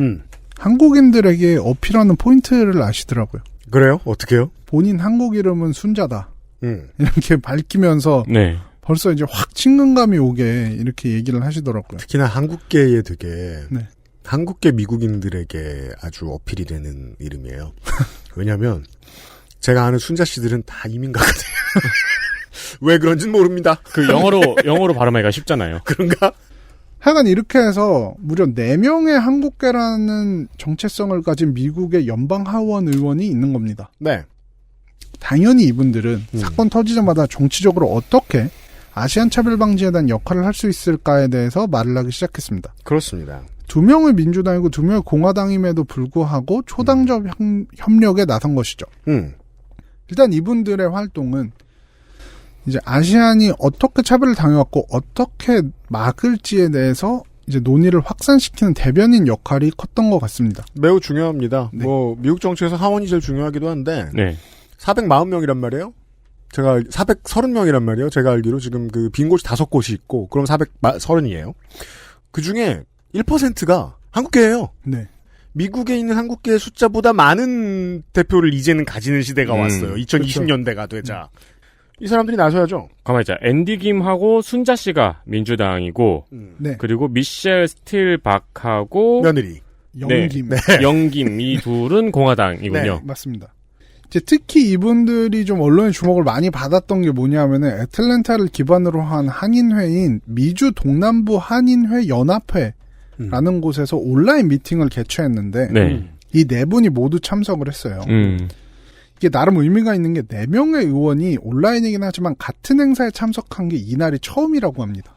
한국인들에게 어필하는 포인트를 아시더라고요. 그래요? 어떻게요? 본인 한국 이름은 순자다. 이렇게 밝히면서 네. 벌써 이제 확 친근감이 오게 이렇게 얘기를 하시더라고요. 특히나 한국계에 되게 네. 한국계 미국인들에게 아주 어필이 되는 이름이에요. 왜냐하면 제가 아는 순자 씨들은 다 이민가거든요. 왜 그런지는 모릅니다. 그 영어로 발음하기가 쉽잖아요. 그런가? 하여간 이렇게 해서 무려 4명의 한국계라는 정체성을 가진 미국의 연방하원 의원이 있는 겁니다. 네. 당연히 이분들은 사건 터지자마자 정치적으로 어떻게 아시안 차별 방지에 대한 역할을 할 수 있을까에 대해서 말을 하기 시작했습니다. 그렇습니다. 2명의 민주당이고 2명의 공화당임에도 불구하고 초당적 협력에 나선 것이죠. 일단 이분들의 활동은 이제 아시안이 어떻게 차별을 당해왔고 어떻게 막을지에 대해서 이제 논의를 확산시키는 대변인 역할이 컸던 것 같습니다. 매우 중요합니다. 네. 뭐 미국 정치에서 하원이 제일 중요하기도 한데 네. 440명이란 말이에요. 제가 430명이란 말이에요. 제가 알기로 지금 그 빈 곳이 5곳이 있고 그럼 430이에요. 그 중에 1%가 한국계예요. 네. 미국에 있는 한국계의 숫자보다 많은 대표를 이제는 가지는 시대가 왔어요. 2020년대가 되자. 이 사람들이 나서야죠. 가만히 있자. 앤디 김하고 순자 씨가 민주당이고, 네. 그리고 미셸 스틸박하고 며느리. 영김. 네. 영김 이 둘은 공화당이군요. 네, 맞습니다. 이제 특히 이분들이 좀 언론의 주목을 많이 받았던 게 뭐냐면은 애틀랜타를 기반으로 한 한인회인 미주 동남부 한인회 연합회 라는 곳에서 온라인 미팅을 개최했는데 네. 이 네 분이 모두 참석을 했어요. 이게 나름 의미가 있는 게 4명의 의원이 온라인이긴 하지만 같은 행사에 참석한 게 이날이 처음이라고 합니다.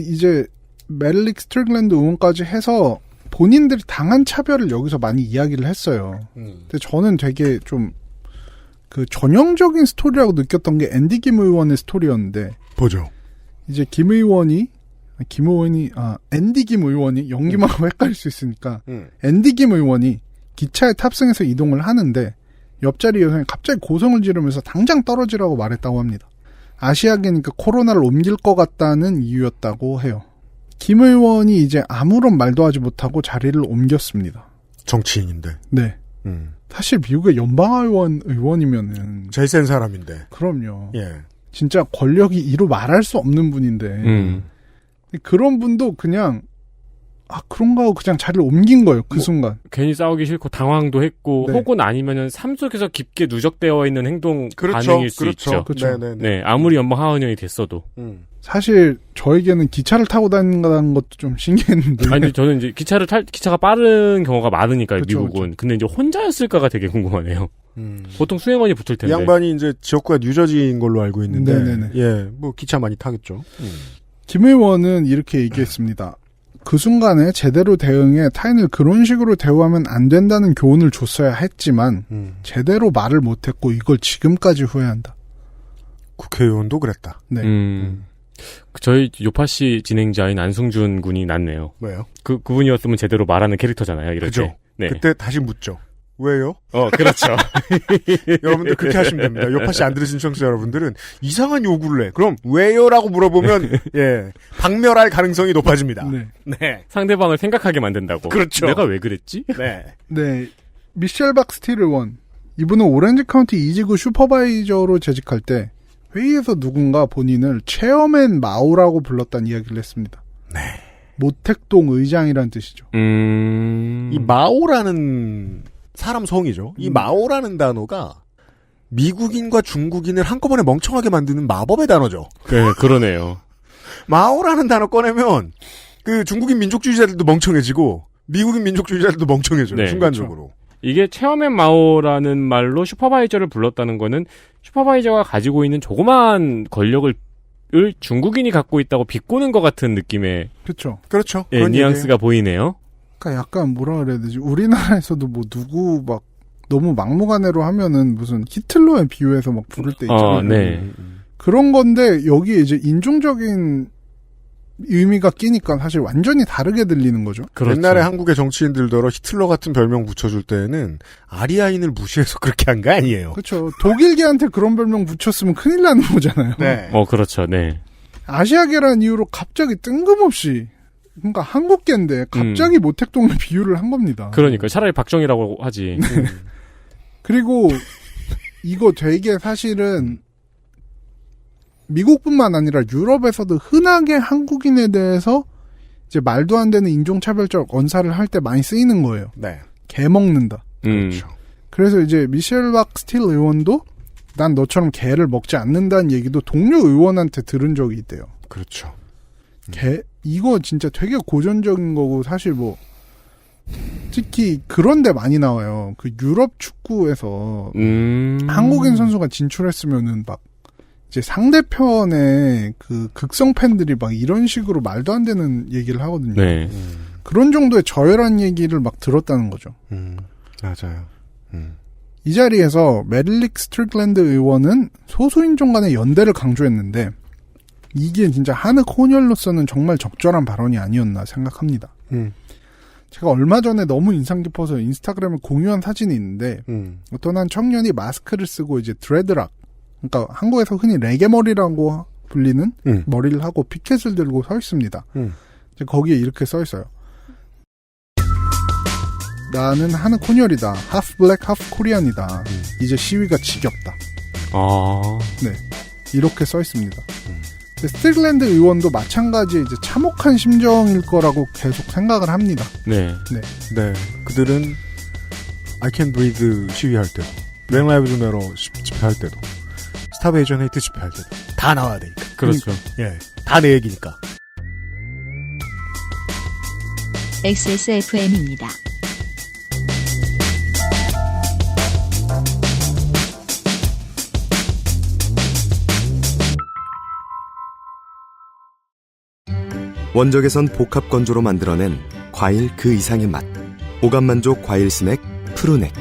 이제 메릴릭 스트릭랜드 의원까지 해서 본인들이 당한 차별을 여기서 많이 이야기를 했어요. 근데 저는 되게 좀 전형적인 스토리라고 느꼈던 게 앤디 김 의원의 스토리였는데 보죠. 이제 앤디 김 의원이 연기만 하고 헷갈릴 수 있으니까 앤디 김 의원이 기차에 탑승해서 이동을 하는데 옆자리 여성이 갑자기 고성을 지르면서 당장 떨어지라고 말했다고 합니다. 아시아계니까 코로나를 옮길 것 같다는 이유였다고 해요. 김 의원이 이제 아무런 말도 하지 못하고 자리를 옮겼습니다. 정치인인데. 네. 사실 미국의 연방의원이면은 제일 센 사람인데. 그럼요. 예. 진짜 권력이 이루 말할 수 없는 분인데 그런 분도 그냥 그런가 하고 그냥 자리를 옮긴 거예요. 그 순간. 괜히 싸우기 싫고 당황도 했고 네. 혹은 아니면은 삶 속에서 깊게 누적되어 있는 행동 그렇죠. 반응일 수 그렇죠. 있죠. 그렇죠. 네네네. 네, 아무리 연방 하원의원이 됐어도. 사실 저에게는 기차를 타고 다닌다는 것도 좀 신기했는데. 아니 저는 이제 기차가 빠른 경우가 많으니까요. 그쵸, 미국은. 그쵸. 근데 이제 혼자였을까가 되게 궁금하네요. 보통 수행원이 붙을 이 텐데. 양반이 이제 지역구가 뉴저지인 걸로 알고 있는데. 네네네. 예, 뭐 기차 많이 타겠죠. 김 의원은 이렇게 얘기했습니다. 그 순간에 제대로 대응해 타인을 그런 식으로 대우하면 안 된다는 교훈을 줬어야 했지만 제대로 말을 못했고 이걸 지금까지 후회한다. 국회의원도 그랬다. 네. 저희 요파시 진행자인 안승준 군이 낫네요. 왜요? 그분이었으면 제대로 말하는 캐릭터잖아요. 이럴 그죠. 때. 네. 그때 다시 묻죠. 왜요? 그렇죠. 여러분들 그렇게 하시면 됩니다. 요파시 안 들으신 청취자 여러분들은 이상한 요구를 해. 그럼 왜요?라고 물어보면 예 박멸할 가능성이 높아집니다. 네. 네. 상대방을 생각하게 만든다고. 그렇죠. 내가 왜 그랬지? 네. 네. 미셸 박스틸 의원. 이분은 오렌지 카운티 이지구 슈퍼바이저로 재직할 때 회의에서 누군가 본인을 체어맨 마오라고 불렀다는 이야기를 했습니다. 네. 모택동 의장이란 뜻이죠. 이 마오라는 사람 성이죠. 이 마오라는 단어가 미국인과 중국인을 한꺼번에 멍청하게 만드는 마법의 단어죠. 네, 그러네요. 마오라는 단어 꺼내면 그 중국인 민족주의자들도 멍청해지고 미국인 민족주의자들도 멍청해져요. 네, 순간적으로. 이게 체어맨 마오라는 말로 슈퍼바이저를 불렀다는 거는 슈퍼바이저가 가지고 있는 조그마한 권력을 중국인이 갖고 있다고 비꼬는 것 같은 느낌의 그렇죠. 그렇죠. 예, 뉘앙스가 보이네요. 그러니까 약간 뭐라 그래야 되지? 우리나라에서도 뭐 누구 막 너무 막무가내로 하면은 무슨 히틀러에 비유해서 막 부를 때 있잖아요. 네. 그런 건데 여기에 이제 인종적인 의미가 끼니까 사실 완전히 다르게 들리는 거죠. 그렇죠. 옛날에 한국의 정치인들더러 히틀러 같은 별명 붙여줄 때는 아리아인을 무시해서 그렇게 한 거 아니에요. 그렇죠. 독일계한테 그런 별명 붙였으면 큰일 나는 거잖아요. 네. 그렇죠. 네. 아시아계라는 이유로 갑자기 뜬금없이 그러니까 한국계인데 갑자기 모택동을 비유를 한 겁니다. 그러니까 차라리 박정희라고 하지. 그리고 이거 되게 사실은 미국뿐만 아니라 유럽에서도 흔하게 한국인에 대해서 이제 말도 안 되는 인종차별적 언사를 할 때 많이 쓰이는 거예요. 네. 개 먹는다. 그렇죠. 그래서 이제 미셸 박스틸 의원도 난 너처럼 개를 먹지 않는다는 얘기도 동료 의원한테 들은 적이 있대요. 그렇죠. 이거 진짜 되게 고전적인 거고 사실 뭐 특히 그런 데 많이 나와요. 그 유럽 축구에서 한국인 선수가 진출했으면은 막 이제 상대편의 그 극성 팬들이 막 이런 식으로 말도 안 되는 얘기를 하거든요. 네. 그런 정도의 저열한 얘기를 막 들었다는 거죠. 맞아요. 이 자리에서 메릴릭 스트릭랜드 의원은 소수인종 간의 연대를 강조했는데 이게 진짜 하느 코니얼로서는 정말 적절한 발언이 아니었나 생각합니다. 제가 얼마 전에 너무 인상 깊어서 인스타그램에 공유한 사진이 있는데 어떤 한 청년이 마스크를 쓰고 이제 드레드락, 그러니까 한국에서 흔히 레게머리라고 불리는 머리를 하고 피켓을 들고 서 있습니다. 이제 거기에 이렇게 써 있어요. 나는 하느 코니얼이다. 하프 블랙 하프 코리안이다. 이제 시위가 지겹다. 네, 이렇게 써 있습니다. 스트릭랜드 의원도 마찬가지의 이제 참혹한 심정일 거라고 계속 생각을 합니다. 네. 그들은 I Can Breathe 시위할 때도, Black Lives Matter 집회할 때도, 스탑 에이전 헤이트 집회할 때도 다 나와야 되니까. 그렇죠. 예, 다 내 얘기니까. XSFM입니다. 원적에선 복합 건조로 만들어낸 과일 그 이상의 맛. 오감만족 과일 스낵 푸르넥.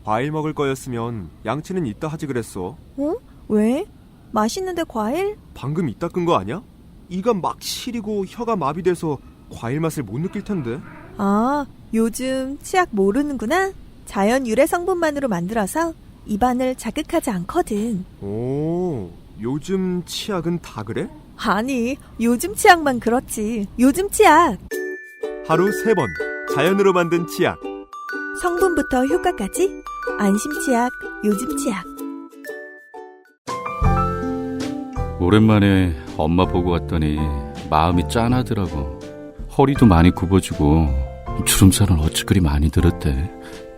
과일 먹을 거였으면 양치는 이따 하지 그랬어. 어? 왜? 맛있는데 과일? 방금 이따 끈 거 아니야? 이가 막 시리고 혀가 마비돼서 과일 맛을 못 느낄 텐데. 아, 요즘 치약 모르는구나. 자연 유래 성분만으로 만들어서 입안을 자극하지 않거든. 오, 요즘 치약은 다 그래? 아니, 요즘 치약만 그렇지. 요즘 치약. 하루 3번 자연으로 만든 치약. 성분부터 효과까지 안심 치약, 요즘 치약. 오랜만에 엄마 보고 왔더니 마음이 짠하더라고. 허리도 많이 굽어지고 주름살은 어찌 그리 많이 들었대.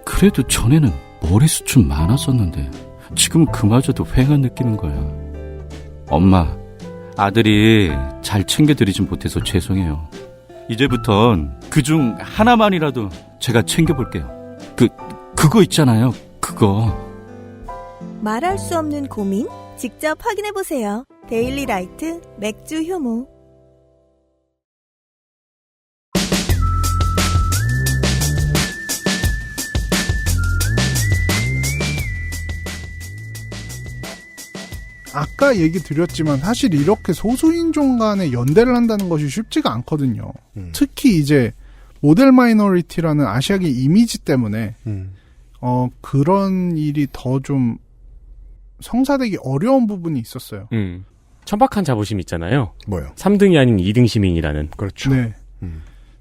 그래도 전에는 머리숱 많았었는데 지금은 그마저도 휑한 느끼는 거야. 엄마, 아들이 잘 챙겨드리진 못해서 죄송해요. 이제부턴 그중 하나만이라도 제가 챙겨볼게요. 그거 있잖아요. 그거. 말할 수 없는 고민? 직접 확인해보세요. 데일리 라이트 맥주 효모. 아까 얘기 드렸지만 사실 이렇게 소수인종 간에 연대를 한다는 것이 쉽지가 않거든요. 특히 이제 모델 마이너리티라는 아시아계 이미지 때문에 그런 일이 더 좀 성사되기 어려운 부분이 있었어요. 천박한 자부심 있잖아요. 뭐요? 3등이 아닌 2등 시민이라는. 그렇죠. 네.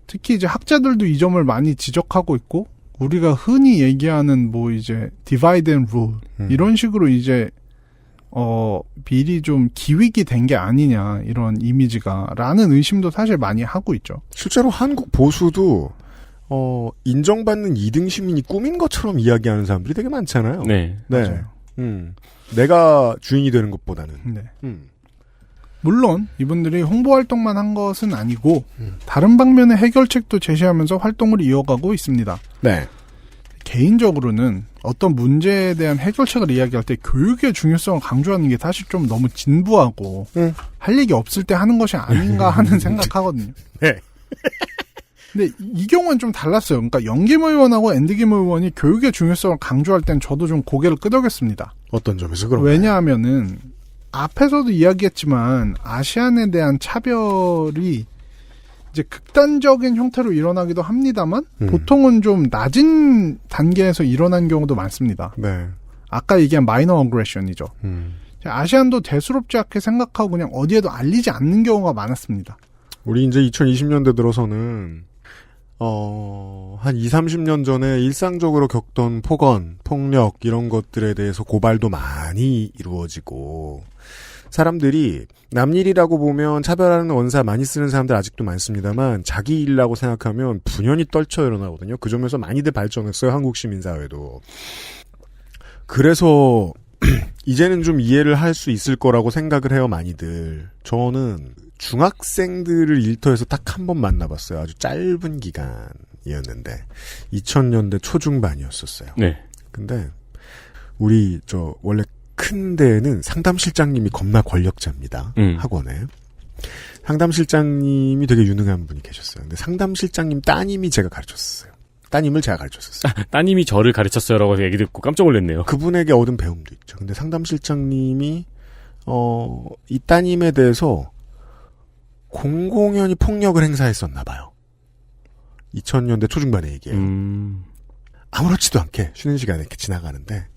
특히 이제 학자들도 이 점을 많이 지적하고 있고 우리가 흔히 얘기하는 뭐 이제 divide and rule 이런 식으로 이제 미리 좀 기획이 된 게 아니냐 이런 이미지가 라는 의심도 사실 많이 하고 있죠. 실제로 한국 보수도 인정받는 2등 시민이 꿈인 것처럼 이야기하는 사람들이 되게 많잖아요. 네. 맞아요. 내가 주인이 되는 것보다는. 네. 물론 이분들이 홍보 활동만 한 것은 아니고 다른 방면의 해결책도 제시하면서 활동을 이어가고 있습니다. 네. 개인적으로는 어떤 문제에 대한 해결책을 이야기할 때 교육의 중요성을 강조하는 게 사실 좀 너무 진부하고 할 얘기 없을 때 하는 것이 아닌가 하는 생각하거든요. 네. 근데 이 경우는 좀 달랐어요. 그러니까 영김 의원하고 앤드김 의원이 교육의 중요성을 강조할 땐 저도 좀 고개를 끄덕였습니다. 어떤 점에서 그런? 왜냐하면은 앞에서도 이야기했지만 아시안에 대한 차별이 이제 극단적인 형태로 일어나기도 합니다만 보통은 좀 낮은 단계에서 일어난 경우도 많습니다. 네. 아까 얘기한 마이너 어그레션이죠. 아시안도 대수롭지 않게 생각하고 그냥 어디에도 알리지 않는 경우가 많았습니다. 우리 이제 2020년대 들어서는 한 20, 30년 전에 일상적으로 겪던 폭언, 폭력 이런 것들에 대해서 고발도 많이 이루어지고 사람들이 남 일이라고 보면 차별하는 원사 많이 쓰는 사람들 아직도 많습니다만 자기 일이라고 생각하면 분연히 떨쳐 일어나거든요. 그 점에서 많이들 발전했어요. 한국 시민사회도. 그래서 이제는 좀 이해를 할 수 있을 거라고 생각을 해요. 많이들. 저는 중학생들을 일터에서 딱 한 번 만나봤어요. 아주 짧은 기간이었는데 2000년대 초중반이었었어요. 네. 근데 우리 원래 큰 데에는 상담실장님이 겁나 권력자입니다. 학원에. 상담실장님이 되게 유능한 분이 계셨어요. 근데 상담실장님 따님이 제가 가르쳤었어요. 따님을 제가 가르쳤었어요. 따님이 저를 가르쳤어요라고 얘기 듣고 깜짝 놀랐네요. 그분에게 얻은 배움도 있죠. 근데 상담실장님이 이 따님에 대해서 공공연히 폭력을 행사했었나 봐요. 2000년대 초중반의 얘기예요. 아무렇지도 않게 쉬는 시간에 이렇게 지나가는데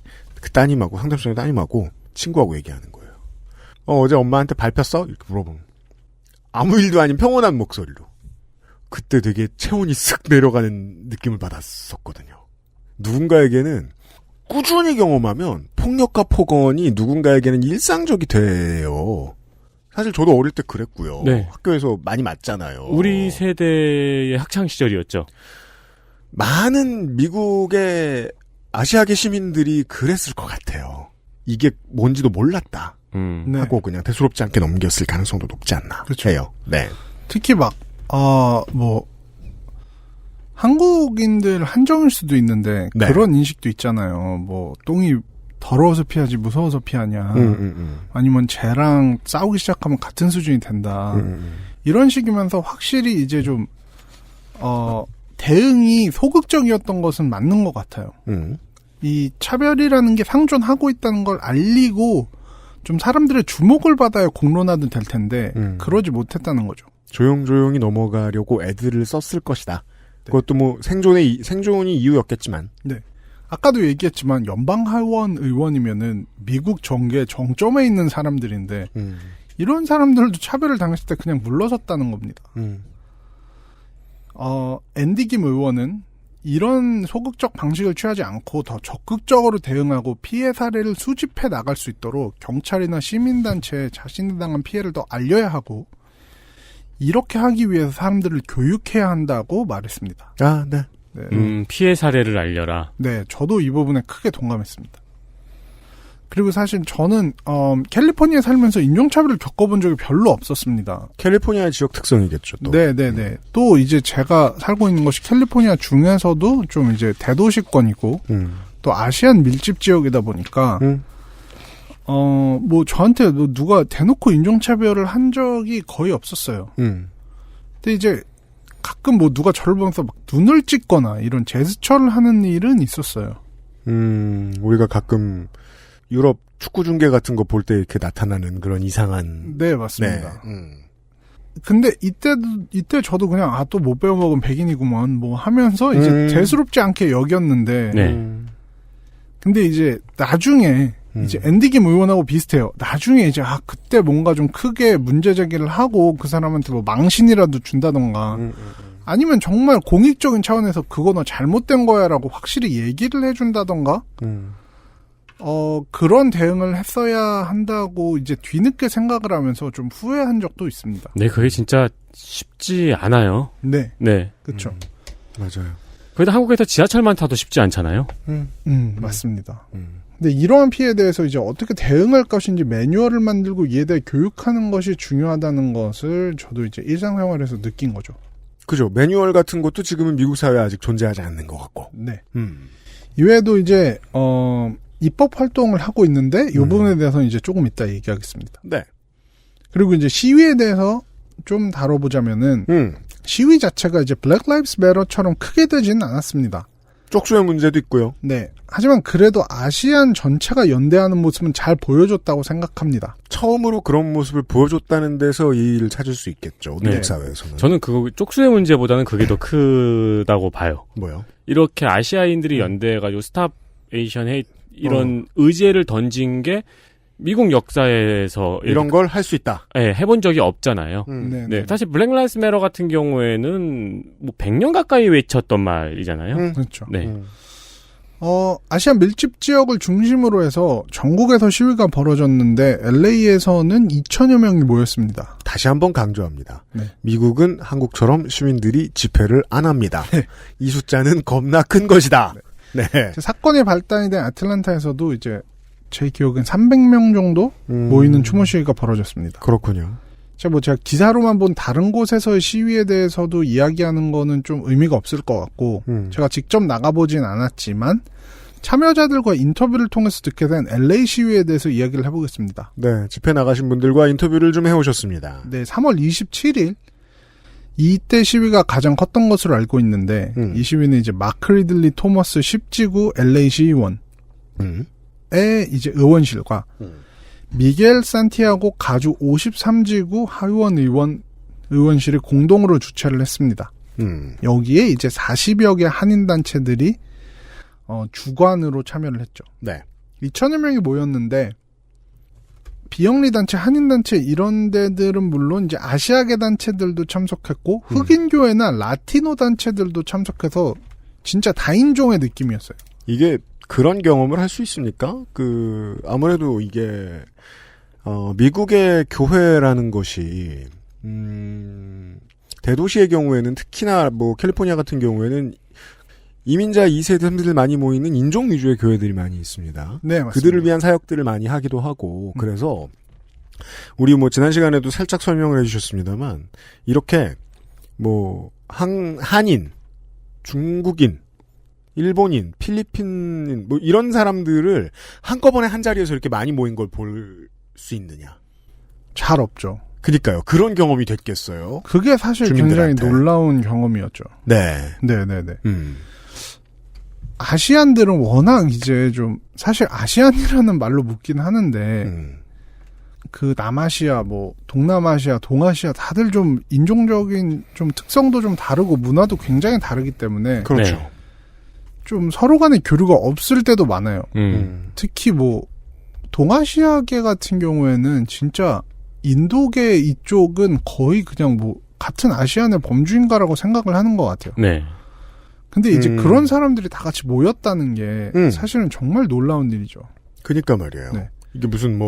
그 따님하고 상담실장 따님하고 친구하고 얘기하는 거예요. 어제 엄마한테 밟혔어? 이렇게 물어보면 아무 일도 아닌 평온한 목소리로. 그때 되게 체온이 쓱 내려가는 느낌을 받았었거든요. 누군가에게는 꾸준히 경험하면 폭력과 폭언이 누군가에게는 일상적이 돼요. 사실 저도 어릴 때 그랬고요. 네. 학교에서 많이 맞잖아요. 우리 세대의 학창 시절이었죠. 많은 미국의 아시아계 시민들이 그랬을 것 같아요. 이게 뭔지도 몰랐다. 네. 하고 그냥 대수롭지 않게 넘겼을 가능성도 높지 않나 그렇죠. 해요. 네. 특히 막 한국인들 한정일 수도 있는데 네. 그런 인식도 있잖아요. 똥이 더러워서 피하지 무서워서 피하냐. 아니면 쟤랑 싸우기 시작하면 같은 수준이 된다. 이런 식이면서 확실히 이제 좀 대응이 소극적이었던 것은 맞는 것 같아요. 이 차별이라는 게 상존하고 있다는 걸 알리고 좀 사람들의 주목을 받아야 공론화도 될 텐데 그러지 못했다는 거죠. 조용조용히 넘어가려고 애들을 썼을 것이다. 네. 그것도 뭐 생존이 이유였겠지만. 네. 아까도 얘기했지만 연방하원 의원이면은 미국 정계 정점에 있는 사람들인데 이런 사람들도 차별을 당했을 때 그냥 물러섰다는 겁니다. 앤디 김 의원은 이런 소극적 방식을 취하지 않고 더 적극적으로 대응하고 피해 사례를 수집해 나갈 수 있도록 경찰이나 시민단체에 자신이 당한 피해를 더 알려야 하고 이렇게 하기 위해서 사람들을 교육해야 한다고 말했습니다. 아, 네. 네. 피해 사례를 알려라. 네, 저도 이 부분에 크게 동감했습니다. 그리고 사실 저는 캘리포니아에 살면서 인종차별을 겪어본 적이 별로 없었습니다. 캘리포니아 지역 특성이겠죠. 또. 네네네. 또 이제 제가 살고 있는 것이 캘리포니아 중에서도 좀 이제 대도시권이고 또 아시안 밀집 지역이다 보니까 뭐 저한테 누가 대놓고 인종차별을 한 적이 거의 없었어요. 근데 이제 가끔 뭐 누가 저를 보면서 막 눈을 찍거나 이런 제스처를 하는 일은 있었어요. 우리가 가끔 유럽 축구 중계 같은 거 볼 때 이렇게 나타나는 그런 이상한. 네, 맞습니다. 근데 이때 저도 그냥 또 못 배워먹은 백인이구먼 뭐 하면서 이제 대수롭지 않게 여겼는데. 네. 근데 이제 나중에 이제 앤디 김 의원하고 비슷해요. 나중에 이제 그때 뭔가 좀 크게 문제 제기를 하고 그 사람한테 뭐 망신이라도 준다던가 아니면 정말 공익적인 차원에서 그거 너 잘못된 거야라고 확실히 얘기를 해준다던가 그런 대응을 했어야 한다고 이제 뒤늦게 생각을 하면서 좀 후회한 적도 있습니다. 네, 그게 진짜 쉽지 않아요. 네. 네. 그렇죠. 맞아요. 그래도 한국에서 지하철만 타도 쉽지 않잖아요. 맞습니다. 근데 이러한 피해에 대해서 이제 어떻게 대응할 것인지 매뉴얼을 만들고 이에 대해 교육하는 것이 중요하다는 것을 저도 이제 일상생활에서 느낀 거죠. 그죠. 매뉴얼 같은 것도 지금은 미국 사회에 아직 존재하지 않는 것 같고. 네. 이외에도 이제 입법 활동을 하고 있는데 이 부분에 대해서는 이제 조금 이따 얘기하겠습니다. 네. 그리고 이제 시위에 대해서 좀 다뤄보자면은 시위 자체가 이제 블랙 라이브스 매터처럼 크게 되지는 않았습니다. 쪽수의 문제도 있고요. 네. 하지만 그래도 아시안 전체가 연대하는 모습은 잘 보여줬다고 생각합니다. 처음으로 그런 모습을 보여줬다는 데서 이의를 찾을 수 있겠죠. 미국 네. 사회에서는. 저는 그거 쪽수의 문제보다는 그게 더 크다고 봐요. 뭐요? 이렇게 아시아인들이 연대해가지고 스탑 에이션 헤이트 이런 의제를 던진 게 미국 역사에서 이런 걸 할 수 있다. 네, 해본 적이 없잖아요. 네. 사실 블랙 라이브스 매터 같은 경우에는 뭐 100년 가까이 외쳤던 말이잖아요. 그렇죠. 네. 아시아 밀집 지역을 중심으로 해서 전국에서 시위가 벌어졌는데 LA에서는 2천여 명이 모였습니다. 다시 한번 강조합니다. 네. 미국은 한국처럼 시민들이 집회를 안 합니다. 네. 이 숫자는 겁나 큰 것이다. 네. 사건이 발단이 된 아틀란타에서도 이제 제 기억엔 300명 정도 모이는 추모 시위가 벌어졌습니다. 그렇군요. 제가 기사로만 본 다른 곳에서의 시위에 대해서도 이야기하는 거는 좀 의미가 없을 것 같고 제가 직접 나가보진 않았지만 참여자들과 인터뷰를 통해서 듣게 된 LA 시위에 대해서 이야기를 해보겠습니다. 네, 집회 나가신 분들과 인터뷰를 좀 해오셨습니다. 네, 3월 27일 이때 시위가 가장 컸던 것으로 알고 있는데 이 시위는 이제 마크 리들리 토머스 10지구 LA 시의원 의 이제 의원실과 미겔 산티아고 가주 53지구 하의원 의원실이 공동으로 주최를 했습니다. 여기에 이제 40여 개 한인단체들이 주관으로 참여를 했죠. 네. 2천여 명이 모였는데 비영리단체, 한인단체 이런 데들은 물론 이제 아시아계 단체들도 참석했고 흑인교회나 라티노 단체들도 참석해서 진짜 다인종의 느낌이었어요. 이게 그런 경험을 할 수 있습니까? 아무래도 이게, 미국의 교회라는 것이, 대도시의 경우에는 특히나 캘리포니아 같은 경우에는 이민자 2세대, 3세들 많이 모이는 인종 위주의 교회들이 많이 있습니다. 네, 맞습니다. 그들을 위한 사역들을 많이 하기도 하고, 그래서, 우리 지난 시간에도 살짝 설명을 해주셨습니다만, 이렇게, 뭐 한인, 중국인, 일본인, 필리핀인 뭐 이런 사람들을 한꺼번에 한 자리에서 이렇게 많이 모인 걸 볼 수 있느냐? 잘 없죠. 그러니까요. 그런 경험이 됐겠어요. 그게 사실 주민들한테. 굉장히 놀라운 경험이었죠. 네. 네네네. 아시안들은 워낙 이제 좀 사실 아시안이라는 말로 묻긴 하는데 그 남아시아 뭐 동남아시아 동아시아 다들 좀 인종적인 좀 특성도 좀 다르고 문화도 굉장히 다르기 때문에 그렇죠. 네. 좀 서로 간의 교류가 없을 때도 많아요. 특히 뭐 동아시아계 같은 경우에는 진짜 인도계 이쪽은 거의 그냥 뭐 같은 아시안의 범주인가라고 생각을 하는 것 같아요. 네. 근데 이제 그런 사람들이 다 같이 모였다는 게 사실은 정말 놀라운 일이죠. 그니까 말이에요. 네. 이게 무슨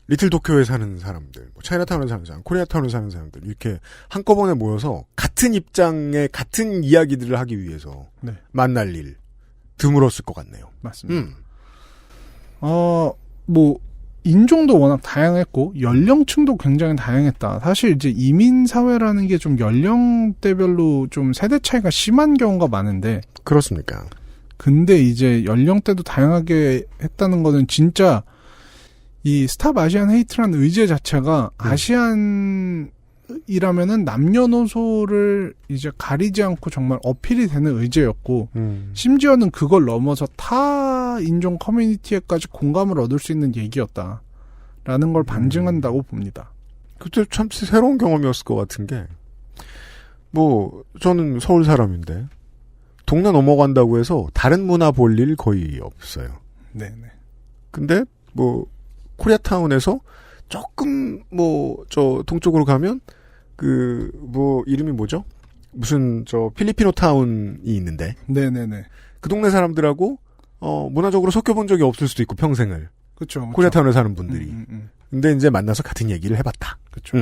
리틀 도쿄에 사는 사람들, 뭐 차이나타운에 사는 사람, 코리아타운에 사는 사람들 이렇게 한꺼번에 모여서 같은 입장의 같은 이야기들을 하기 위해서 네. 만날 일 드물었을 것 같네요. 맞습니다. 뭐 인종도 워낙 다양했고 연령층도 굉장히 다양했다. 사실 이제 이민 사회라는 게 좀 연령대별로 좀 세대 차이가 심한 경우가 많은데 그렇습니까? 근데 이제 연령대도 다양하게 했다는 거는 진짜 이 스탑 아시안 헤이트라는 의제 자체가 아시안이라면은 남녀노소를 이제 가리지 않고 정말 어필이 되는 의제였고 심지어는 그걸 넘어서 타 인종 커뮤니티에까지 공감을 얻을 수 있는 얘기였다라는 걸 반증한다고 봅니다. 그때 참 새로운 경험이었을 것 같은 게 뭐 저는 서울 사람인데 동네 넘어간다고 해서 다른 문화 볼 일 거의 없어요. 네네. 근데 뭐 코리아타운에서 조금 동쪽으로 가면 이름이 뭐죠? 무슨 필리피노 타운이 있는데. 네네네. 그 동네 사람들하고 문화적으로 섞여본 적이 없을 수도 있고 평생을. 그렇죠. 코리아타운에 사는 분들이. 근데 이제 만나서 같은 얘기를 해봤다. 그렇죠.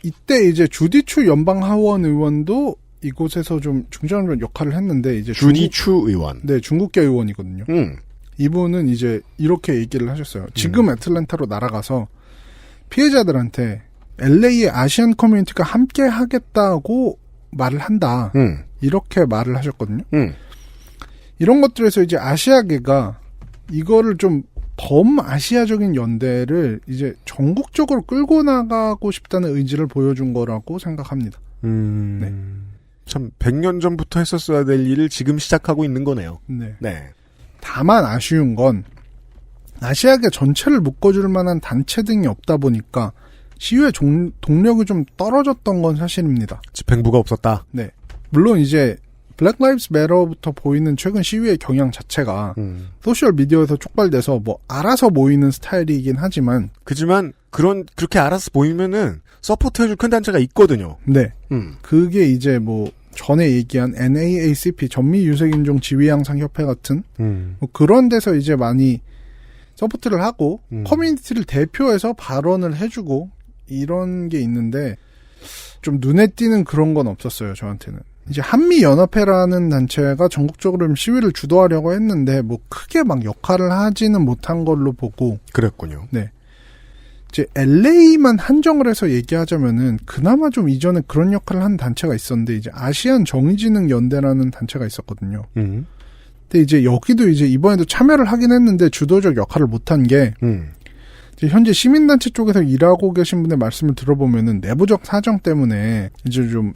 이때 이제 주디추 연방 하원 의원도 이곳에서 좀 중요한 역할을 했는데 이제 주디추 의원. 네, 중국계 의원이거든요. 이분은 이제 이렇게 얘기를 하셨어요. 지금 애틀랜타로 날아가서 피해자들한테 LA의 아시안 커뮤니티가 함께 하겠다고 말을 한다. 이렇게 말을 하셨거든요. 이런 것들에서 이제 아시아계가 이거를 좀 범아시아적인 연대를 이제 전국적으로 끌고 나가고 싶다는 의지를 보여준 거라고 생각합니다. 네. 참 100년 전부터 했었어야 될 일을 지금 시작하고 있는 거네요. 네. 네. 다만 아쉬운 건 아시아계 전체를 묶어줄 만한 단체 등이 없다 보니까 시위의 동력이 좀 떨어졌던 건 사실입니다. 집행부가 없었다? 네. 물론 이제 블랙 라이브스 매터부터 보이는 최근 시위의 경향 자체가 소셜 미디어에서 촉발돼서 뭐 알아서 모이는 스타일이긴 하지만 그렇게 알아서 모이면은 서포트해줄 큰 단체가 있거든요. 네. 그게 이제 뭐 전에 얘기한 NAACP 전미 유색인종 지위 향상 협회 같은 뭐 그런 데서 이제 많이 서포트를 하고 커뮤니티를 대표해서 발언을 해주고 이런 게 있는데 좀 눈에 띄는 그런 건 없었어요. 저한테는. 이제 한미연합회라는 단체가 전국적으로 시위를 주도하려고 했는데 뭐 크게 막 역할을 하지는 못한 걸로 보고 그랬군요. 네. 이제 LA만 한정을 해서 얘기하자면은 그나마 좀 이전에 그런 역할을 한 단체가 있었는데 이제 아시안 정의지능 연대라는 단체가 있었거든요. 근데 이제 여기도 이제 이번에도 참여를 하긴 했는데 주도적 역할을 못한 게 이제 현재 시민단체 쪽에서 일하고 계신 분의 말씀을 들어보면은 내부적 사정 때문에 이제 좀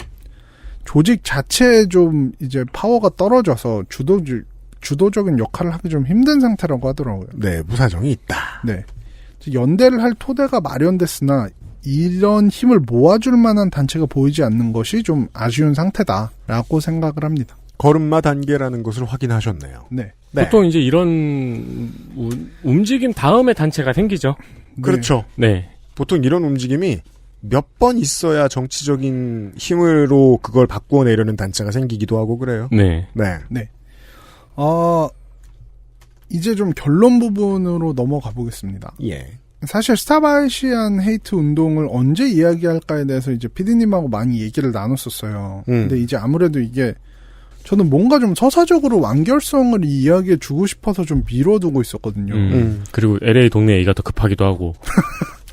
조직 자체에 좀 이제 파워가 떨어져서 주도적인 역할을 하기 좀 힘든 상태라고 하더라고요. 내부 사정이 있다. 네. 연대를 할 토대가 마련됐으나 이런 힘을 모아줄 만한 단체가 보이지 않는 것이 좀 아쉬운 상태다라고 생각을 합니다. 걸음마 단계라는 것을 확인하셨네요. 네. 보통 이제 이런 움직임 다음에 단체가 생기죠. 그렇죠. 네. 보통 이런 움직임이 몇 번 있어야 정치적인 힘으로 그걸 바꾸어내려는 단체가 생기기도 하고 그래요. 네. 네. 네. 이제 좀 결론 부분으로 넘어가 보겠습니다. 예. 사실 스탑 아시안 헤이트 운동을 언제 이야기할까에 대해서 이제 PD님하고 많이 얘기를 나눴었어요. 근데 이제 아무래도 이게 저는 뭔가 좀 서사적으로 완결성을 이 이야기에 주고 싶어서 좀 미뤄두고 있었거든요. 그리고 LA 동네 얘기가 더 급하기도 하고.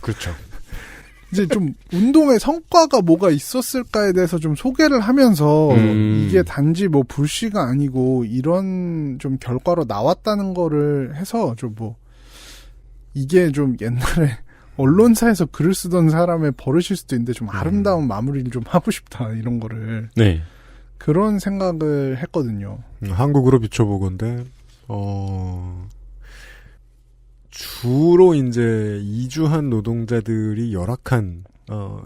그렇죠. 이제 좀 운동의 성과가 뭐가 있었을까에 대해서 좀 소개를 하면서 이게 단지 뭐 불씨가 아니고 이런 좀 결과로 나왔다는 거를 해서 좀 뭐 이게 좀 옛날에 언론사에서 글을 쓰던 사람의 버릇일 수도 있는데 좀 아름다운 마무리를 좀 하고 싶다 이런 거를 네. 그런 생각을 했거든요. 한국으로 비춰보건데 주로 이제 이주한 노동자들이 열악한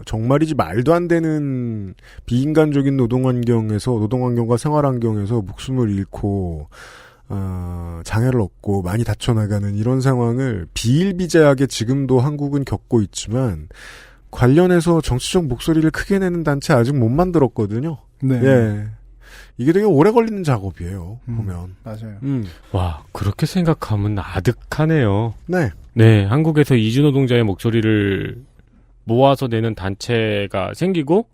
정말이지 말도 안 되는 비인간적인 노동환경과 생활환경에서 목숨을 잃고 장애를 얻고 많이 다쳐나가는 이런 상황을 비일비재하게 지금도 한국은 겪고 있지만 관련해서 정치적 목소리를 크게 내는 단체 아직 못 만들었거든요. 네. 예. 이게 되게 오래 걸리는 작업이에요. 보면. 맞아요. 와, 그렇게 생각하면 아득하네요. 네. 네, 한국에서 이주노동자의 목소리를 모아서 내는 단체가 생기고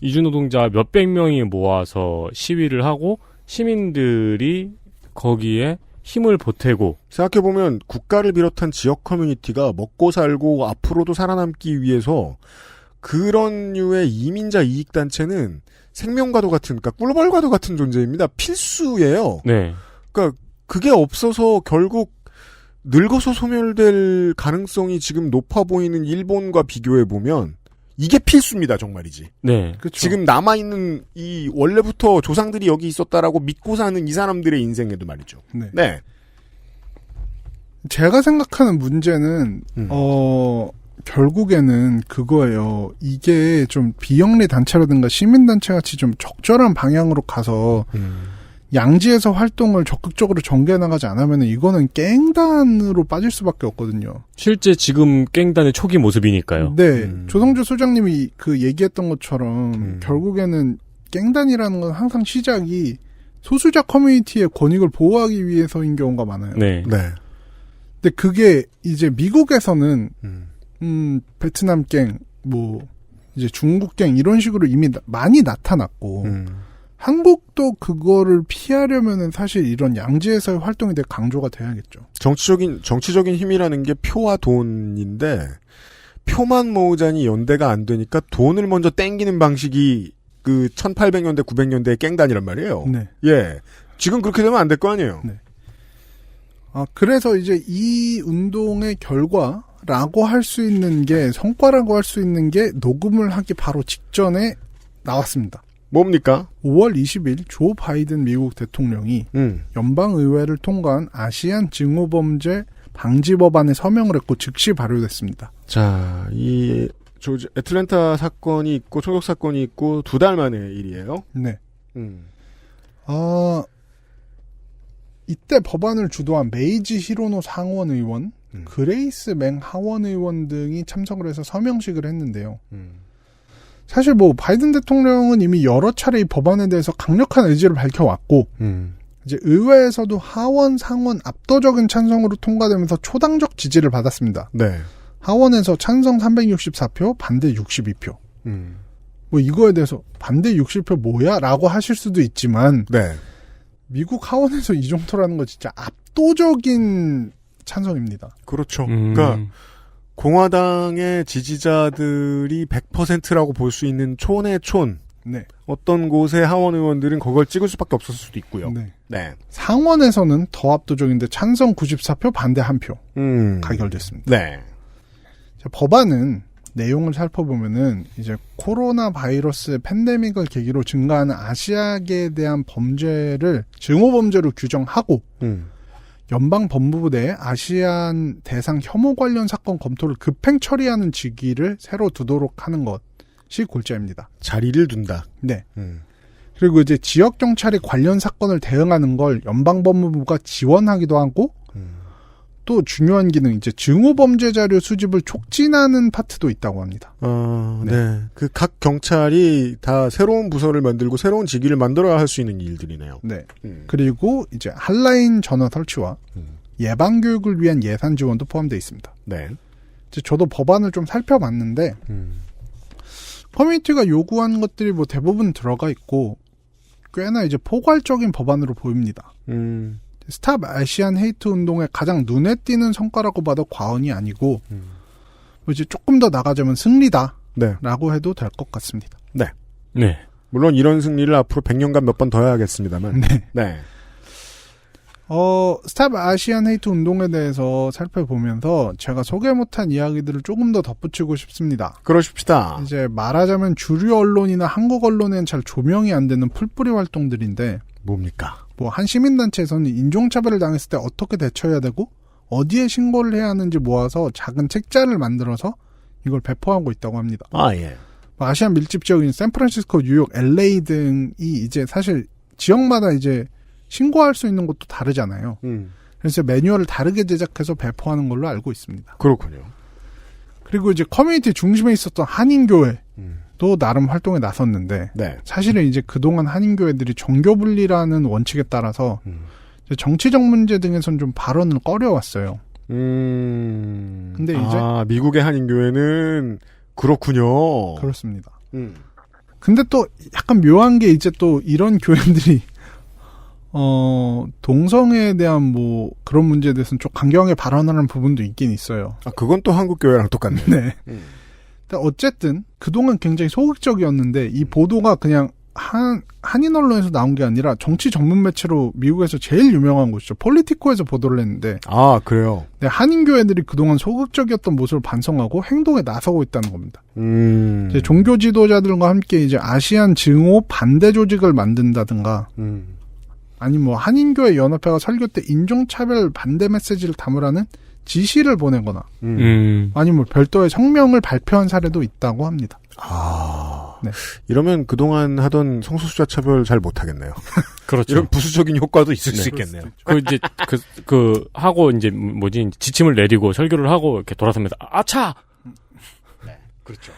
이주노동자 몇백 명이 모아서 시위를 하고 시민들이 거기에 힘을 보태고 생각해보면 국가를 비롯한 지역 커뮤니티가 먹고 살고 앞으로도 살아남기 위해서 그런 류의 이민자 이익단체는 생명과도 같은, 그러니까 꿀벌과도 같은 존재입니다. 필수예요. 네. 그러니까 그게 없어서 결국 늙어서 소멸될 가능성이 지금 높아 보이는 일본과 비교해보면 이게 필수입니다, 정말이지. 네. 그쵸. 지금 남아있는 이 원래부터 조상들이 여기 있었다라고 믿고 사는 이 사람들의 인생에도 말이죠. 네. 네. 제가 생각하는 문제는 결국에는 그거예요. 이게 좀 비영리 단체라든가 시민단체 같이 좀 적절한 방향으로 가서 양지에서 활동을 적극적으로 전개해 나가지 않으면 이거는 깽단으로 빠질 수밖에 없거든요. 실제 지금 깽단의 초기 모습이니까요. 네. 조성주 소장님이 그 얘기했던 것처럼 결국에는 깽단이라는 건 항상 시작이 소수자 커뮤니티의 권익을 보호하기 위해서인 경우가 많아요. 네. 네. 근데 그게 이제 미국에서는 베트남 갱, 뭐 이제 중국 갱 이런 식으로 이미 많이 나타났고 한국도 그거를 피하려면은 사실 이런 양지에서의 활동이 되게 강조가 돼야겠죠. 정치적인 힘이라는 게 표와 돈인데 표만 모으자니 연대가 안 되니까 돈을 먼저 땡기는 방식이 그 1800년대 900년대의 깽단이란 말이에요. 네. 예. 지금 그렇게 되면 안 될 거 아니에요. 네. 그래서 이제 이 운동의 결과라고 할 수 있는 게, 성과라고 할 수 있는 게 녹음을 하기 바로 직전에 나왔습니다. 뭡니까? 5월 20일 조 바이든 미국 대통령이 연방의회를 통과한 아시안 증오범죄 방지 법안에 서명을 했고 즉시 발효됐습니다. 자, 이 애틀랜타 사건이 있고 총격 사건이 있고 2달 만의 일이에요. 네. 이때 법안을 주도한 메이지 히로노 상원 의원, 그레이스 맹 하원 의원 등이 참석을 해서 서명식을 했는데요. 사실 뭐 바이든 대통령은 이미 여러 차례 이 법안에 대해서 강력한 의지를 밝혀왔고 이제 의회에서도 하원, 상원 압도적인 찬성으로 통과되면서 초당적 지지를 받았습니다. 네. 하원에서 찬성 364표, 반대 62표. 뭐 이거에 대해서 반대 60표 뭐야? 라고 하실 수도 있지만 네. 미국 하원에서 이 정도라는 거 진짜 압도적인 찬성입니다. 그렇죠. 그러니까 공화당의 지지자들이 100%라고 볼 수 있는 촌의 촌. 네. 어떤 곳의 하원 의원들은 그걸 찍을 수밖에 없었을 수도 있고요. 네. 네. 상원에서는 더 압도적인데 찬성 94표, 반대 1표 가결됐습니다. 네. 자, 법안은 내용을 살펴보면은 이제 코로나 바이러스 팬데믹을 계기로 증가하는 아시아계에 대한 범죄를 증오범죄로 규정하고 연방 법무부 내 아시안 대상 혐오 관련 사건 검토를 급행 처리하는 직위를 새로 두도록 하는 것이 골자입니다. 자리를 둔다. 네. 그리고 이제 지역 경찰이 관련 사건을 대응하는 걸 연방 법무부가 지원하기도 하고 또 중요한 기능, 이제 증오범죄 자료 수집을 촉진하는 파트도 있다고 합니다. 네. 그 각 경찰이 다 새로운 부서를 만들고 새로운 직위를 만들어야 할 수 있는 일들이네요. 네. 그리고 이제 핫라인 전화 설치와 예방 교육을 위한 예산 지원도 포함되어 있습니다. 네. 이제 저도 법안을 좀 살펴봤는데 커뮤니티가 요구한 것들이 뭐 대부분 들어가 있고 꽤나 이제 포괄적인 법안으로 보입니다. 스탑 아시안 헤이트 운동의 가장 눈에 띄는 성과라고 봐도 과언이 아니고 이제 조금 더 나가자면 승리다. 네. 라고 해도 될 것 같습니다. 네. 네. 물론 이런 승리를 앞으로 100년간 몇 번 더 해야겠습니다만. 네. 네. 스탑 아시안 헤이트 운동에 대해서 살펴보면서 제가 소개 못한 이야기들을 조금 더 덧붙이고 싶습니다. 그러십시다. 이제 말하자면 주류 언론이나 한국 언론에는 잘 조명이 안 되는 풀뿌리 활동들인데 뭡니까? 뭐 한 시민단체에서는 인종차별을 당했을 때 어떻게 대처해야 되고 어디에 신고를 해야 하는지 모아서 작은 책자를 만들어서 이걸 배포하고 있다고 합니다. 아, 예. 아시안 밀집 지역인 샌프란시스코, 뉴욕, LA 등이 이제 사실 지역마다 이제 신고할 수 있는 것도 다르잖아요. 그래서 매뉴얼을 다르게 제작해서 배포하는 걸로 알고 있습니다. 그렇군요. 그리고 이제 커뮤니티 중심에 있었던 한인교회도 나름 활동에 나섰는데 네. 사실은 이제 그동안 한인교회들이 정교분리라는 원칙에 따라서 정치적 문제 등에선 좀 발언을 꺼려왔어요. 근데 이제 미국의 한인교회는 그렇군요. 그렇습니다. 근데 또 약간 묘한 게 이제 또 이런 교회들이 동성애에 대한 뭐 그런 문제에 대해서는 좀 강경하게 발언하는 부분도 있긴 있어요. 그건 또 한국 교회랑 똑같네. 네. 어쨌든 그동안 굉장히 소극적이었는데 이 보도가 그냥 한인 언론에서 나온 게 아니라 정치 전문 매체로 미국에서 제일 유명한 곳이죠. 폴리티코에서 보도를 했는데. 아, 그래요? 네, 한인 교회들이 그동안 소극적이었던 모습을 반성하고 행동에 나서고 있다는 겁니다. 이제 종교 지도자들과 함께 이제 아시안 증오 반대 조직을 만든다든가. 아니 뭐 한인교회 연합회가 설교 때 인종차별 반대 메시지를 담으라는 지시를 보내거나 아니면 뭐 별도의 성명을 발표한 사례도 있다고 합니다. 네. 이러면 그동안 하던 성소수자 차별 잘 못하겠네요. 그렇죠. 이런 부수적인 효과도 있을 수 있겠네요. 이제 하고 이제 뭐지 지침을 내리고 설교를 하고 이렇게 돌아서면서 아차. 네, 그렇죠.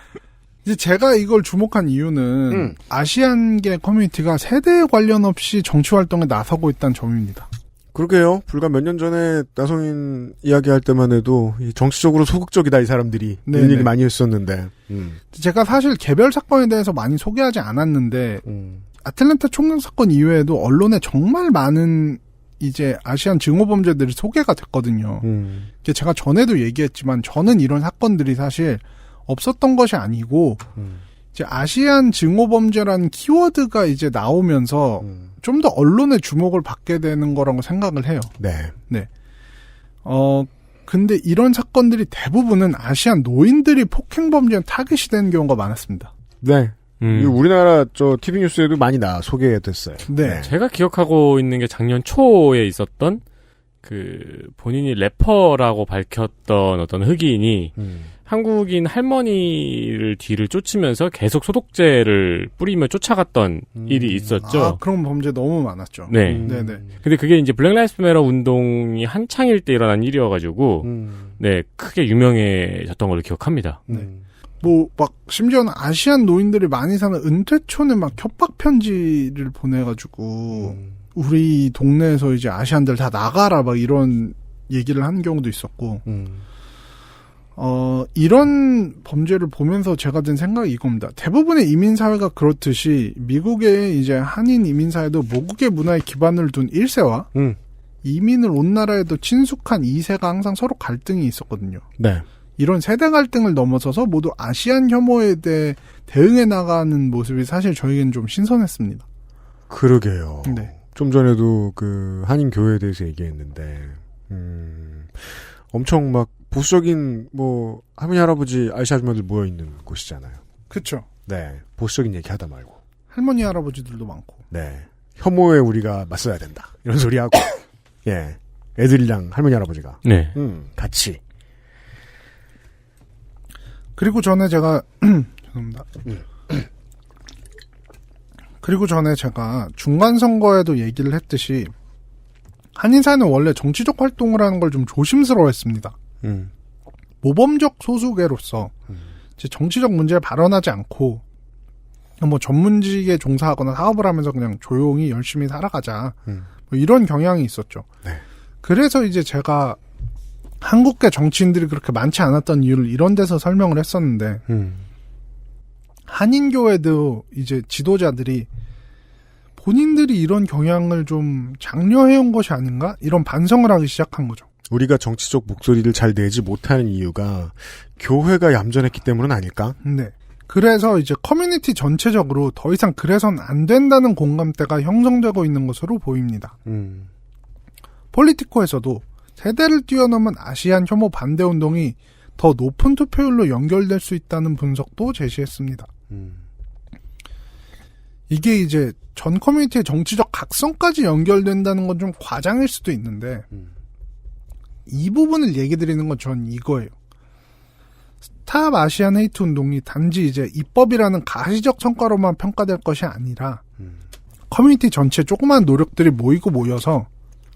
이제 제가 이걸 주목한 이유는 아시안계 커뮤니티가 세대에 관련 없이 정치 활동에 나서고 있다는 점입니다. 그러게요. 불과 몇 년 전에 나성인 이야기할 때만 해도 정치적으로 소극적이다 이 사람들이 이런 얘기 많이 했었는데 제가 사실 개별 사건에 대해서 많이 소개하지 않았는데 아틀란타 총격 사건 이외에도 언론에 정말 많은 이제 아시안 증오 범죄들이 소개가 됐거든요. 제가 전에도 얘기했지만 저는 이런 사건들이 사실 없었던 것이 아니고 이제 아시안 증오 범죄라는 키워드가 이제 나오면서 좀 더 언론의 주목을 받게 되는 거라고 생각을 해요. 네. 네. 근데 이런 사건들이 대부분은 아시안 노인들이 폭행 범죄에 타깃이 되는 경우가 많았습니다. 네. 우리나라 TV 뉴스에도 많이 소개됐어요. 네. 제가 기억하고 있는 게 작년 초에 있었던 본인이 래퍼라고 밝혔던 어떤 흑인이 한국인 할머니를 뒤를 쫓으면서 계속 소독제를 뿌리며 쫓아갔던 일이 있었죠. 그런 범죄 너무 많았죠. 네. 네네. 근데 그게 이제 블랙 라이브스 매터 운동이 한창일 때 일어난 일이어가지고, 네, 크게 유명해졌던 걸로 기억합니다. 네. 심지어는 아시안 노인들이 많이 사는 은퇴촌에 막 협박 편지를 보내가지고, 우리 동네에서 이제 아시안들 다 나가라, 막 이런 얘기를 하는 경우도 있었고, 이런 범죄를 보면서 제가 든 생각이 이겁니다. 대부분의 이민사회가 그렇듯이 미국의 이제 한인 이민사회도 모국의 문화에 기반을 둔 1세와 이민을 온 나라에도 친숙한 2세가 항상 서로 갈등이 있었거든요. 네. 이런 세대 갈등을 넘어서서 모두 아시안 혐오에 대해 대응해 나가는 모습이 사실 저에겐 좀 신선했습니다. 그러게요. 네. 좀 전에도 한인 교회에 대해서 얘기했는데 엄청 막 보수적인 할머니 할아버지 아저씨 아줌마들 모여 있는 곳이잖아요. 그렇죠. 네, 보수적인 얘기 하다 말고 할머니 할아버지들도 많고. 네, 혐오에 우리가 맞서야 된다 이런 소리 하고 예, 애들이랑 할머니 할아버지가 네, 같이. 그리고 전에 제가 죄송합니다. 그리고 전에 제가 중간 선거에도 얘기를 했듯이 한인사회는 원래 정치적 활동을 하는 걸 좀 조심스러워했습니다. 모범적 소수계로서 이제 정치적 문제에 발언하지 않고 전문직에 종사하거나 사업을 하면서 그냥 조용히 열심히 살아가자 이런 경향이 있었죠. 네. 그래서 이제 제가 한국계 정치인들이 그렇게 많지 않았던 이유를 이런 데서 설명을 했었는데 한인교회도 이제 지도자들이 본인들이 이런 경향을 좀 장려해온 것이 아닌가? 이런 반성을 하기 시작한 거죠. 우리가 정치적 목소리를 잘 내지 못하는 이유가 교회가 얌전했기 때문은 아닐까? 네. 그래서 이제 커뮤니티 전체적으로 더 이상 그래선 안 된다는 공감대가 형성되고 있는 것으로 보입니다. 폴리티코에서도 세대를 뛰어넘은 아시안 혐오 반대 운동이 더 높은 투표율로 연결될 수 있다는 분석도 제시했습니다. 이게 이제 전 커뮤니티의 정치적 각성까지 연결된다는 건 좀 과장일 수도 있는데 이 부분을 얘기 드리는 건 전 이거예요. 스탑 아시안 헤이트 운동이 단지 이제 입법이라는 가시적 성과로만 평가될 것이 아니라 커뮤니티 전체 조그마한 노력들이 모여서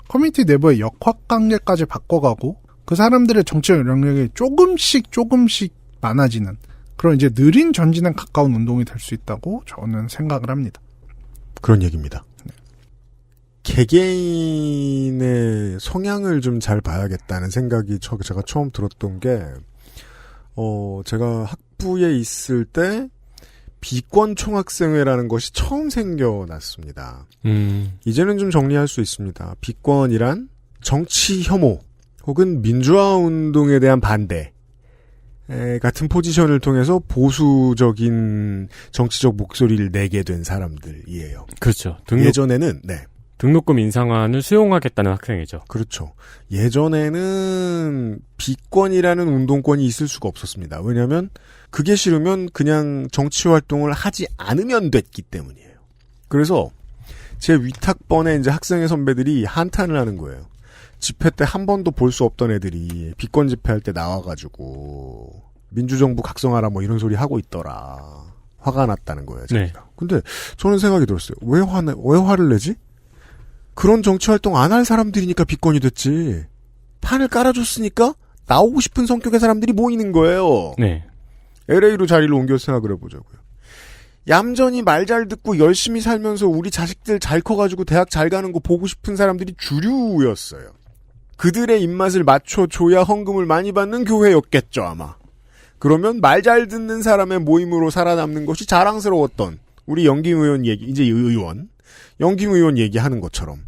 커뮤니티 내부의 역학관계까지 바꿔가고 그 사람들의 정치적 영향력이 조금씩 많아지는 그런 이제 느린 전진에 가까운 운동이 될 수 있다고 저는 생각을 합니다. 그런 얘기입니다. 네. 개개인의 성향을 좀 잘 봐야겠다는 생각이 제가 처음 들었던 게 제가 학부에 있을 때 비권 총학생회라는 것이 처음 생겨났습니다. 이제는 좀 정리할 수 있습니다. 비권이란 정치 혐오 혹은 민주화 운동에 대한 반대 같은 포지션을 통해서 보수적인 정치적 목소리를 내게 된 사람들이에요. 그렇죠. 예전에는 등록금 인상안을 수용하겠다는 학생이죠. 그렇죠. 예전에는 비권이라는 운동권이 있을 수가 없었습니다. 왜냐하면 그게 싫으면 그냥 정치 활동을 하지 않으면 됐기 때문이에요. 그래서 제 위탁번에 이제 학생회 선배들이 한탄을 하는 거예요. 집회 때 한 번도 볼 수 없던 애들이 비권 집회할 때 나와가지고 민주정부 각성하라 뭐 이런 소리 하고 있더라. 화가 났다는 거예요. 제가. 네. 근데 저는 생각이 들었어요. 왜 화를 내지? 그런 정치 활동 안 할 사람들이니까 비권이 됐지. 판을 깔아줬으니까 나오고 싶은 성격의 사람들이 모이는 거예요. 네. LA로 자리를 옮겨 생각을 해보자고요. 얌전히 말 잘 듣고 열심히 살면서 우리 자식들 잘 커가지고 대학 잘 가는 거 보고 싶은 사람들이 주류였어요. 그들의 입맛을 맞춰줘야 헌금을 많이 받는 교회였겠죠, 아마. 그러면 말 잘 듣는 사람의 모임으로 살아남는 것이 자랑스러웠던 우리 영김 의원 이제 영김 의원 얘기하는 것처럼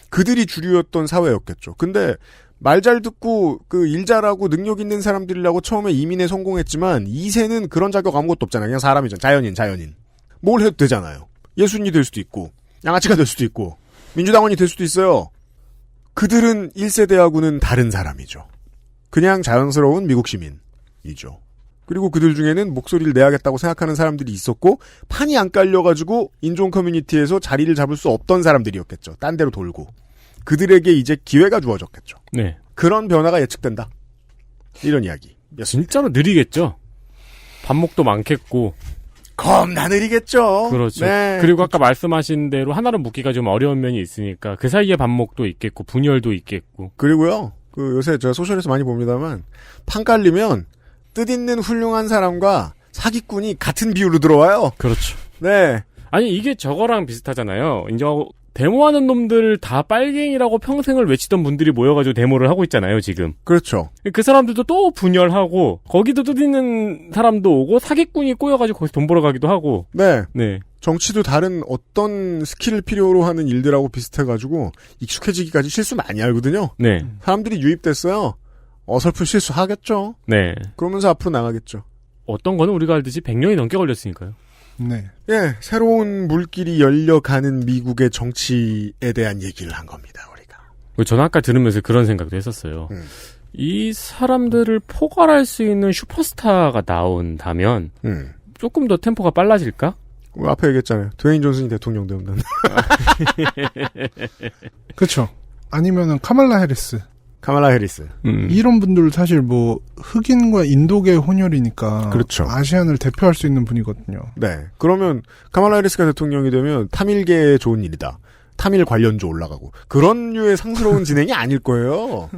그들이 주류였던 사회였겠죠. 근데 말 잘 듣고 그 일 잘하고 능력 있는 사람들이라고 처음에 이민에 성공했지만 2세는 그런 자격 아무것도 없잖아요. 그냥 사람이잖아요. 자연인. 뭘 해도 되잖아요. 예수님이 될 수도 있고 양아치가 될 수도 있고 민주당원이 될 수도 있어요. 그들은 1세대하고는 다른 사람이죠. 그냥 자연스러운 미국 시민이죠. 그리고 그들 중에는 목소리를 내야겠다고 생각하는 사람들이 있었고 판이 안 깔려가지고 인종 커뮤니티에서 자리를 잡을 수 없던 사람들이었겠죠. 딴 데로 돌고. 그들에게 이제 기회가 주어졌겠죠. 네. 그런 변화가 예측된다. 이런 이야기. 진짜로 느리겠죠. 반목도 많겠고. 겁나 느리겠죠. 그렇죠. 네. 그리고 아까 말씀하신 대로 하나로 묶기가 좀 어려운 면이 있으니까 그 사이에 반목도 있겠고 분열도 있겠고. 그리고요. 요새 제가 소셜에서 많이 봅니다만 판 깔리면 뜻있는 훌륭한 사람과 사기꾼이 같은 비율로 들어와요. 그렇죠. 네. 아니 이게 저거랑 비슷하잖아요. 이제 데모하는 놈들 다 빨갱이라고 평생을 외치던 분들이 모여가지고 데모를 하고 있잖아요, 지금. 그렇죠. 그 사람들도 또 분열하고, 거기도 뜻있는 사람도 오고, 사기꾼이 꼬여가지고 거기서 돈 벌어가기도 하고. 네. 네. 정치도 다른 어떤 스킬을 필요로 하는 일들하고 비슷해가지고, 익숙해지기까지 실수 많이 하거든요. 네. 사람들이 유입됐어요. 어설픈 실수 하겠죠. 네. 그러면서 앞으로 나가겠죠. 어떤 거는 우리가 알듯이 100년이 넘게 걸렸으니까요. 네. 예, 새로운 물길이 열려가는 미국의 정치에 대한 얘기를 한 겁니다, 우리가. 저는 아까 들으면서 그런 생각도 했었어요. 이 사람들을 포괄할 수 있는 슈퍼스타가 나온다면, 조금 더 템포가 빨라질까? 앞에 얘기했잖아요. 드웨인 존슨이 대통령 되면. 그렇죠. 아니면은 카말라 해리스. 이런 분들 사실 뭐 흑인과 인도계 혼혈이니까 그렇죠. 아시안을 대표할 수 있는 분이거든요. 네. 그러면 카말라 해리스가 대통령이 되면 타밀계에 좋은 일이다. 타밀 관련주 올라가고 그런 류의 상스러운 진행이 아닐 거예요.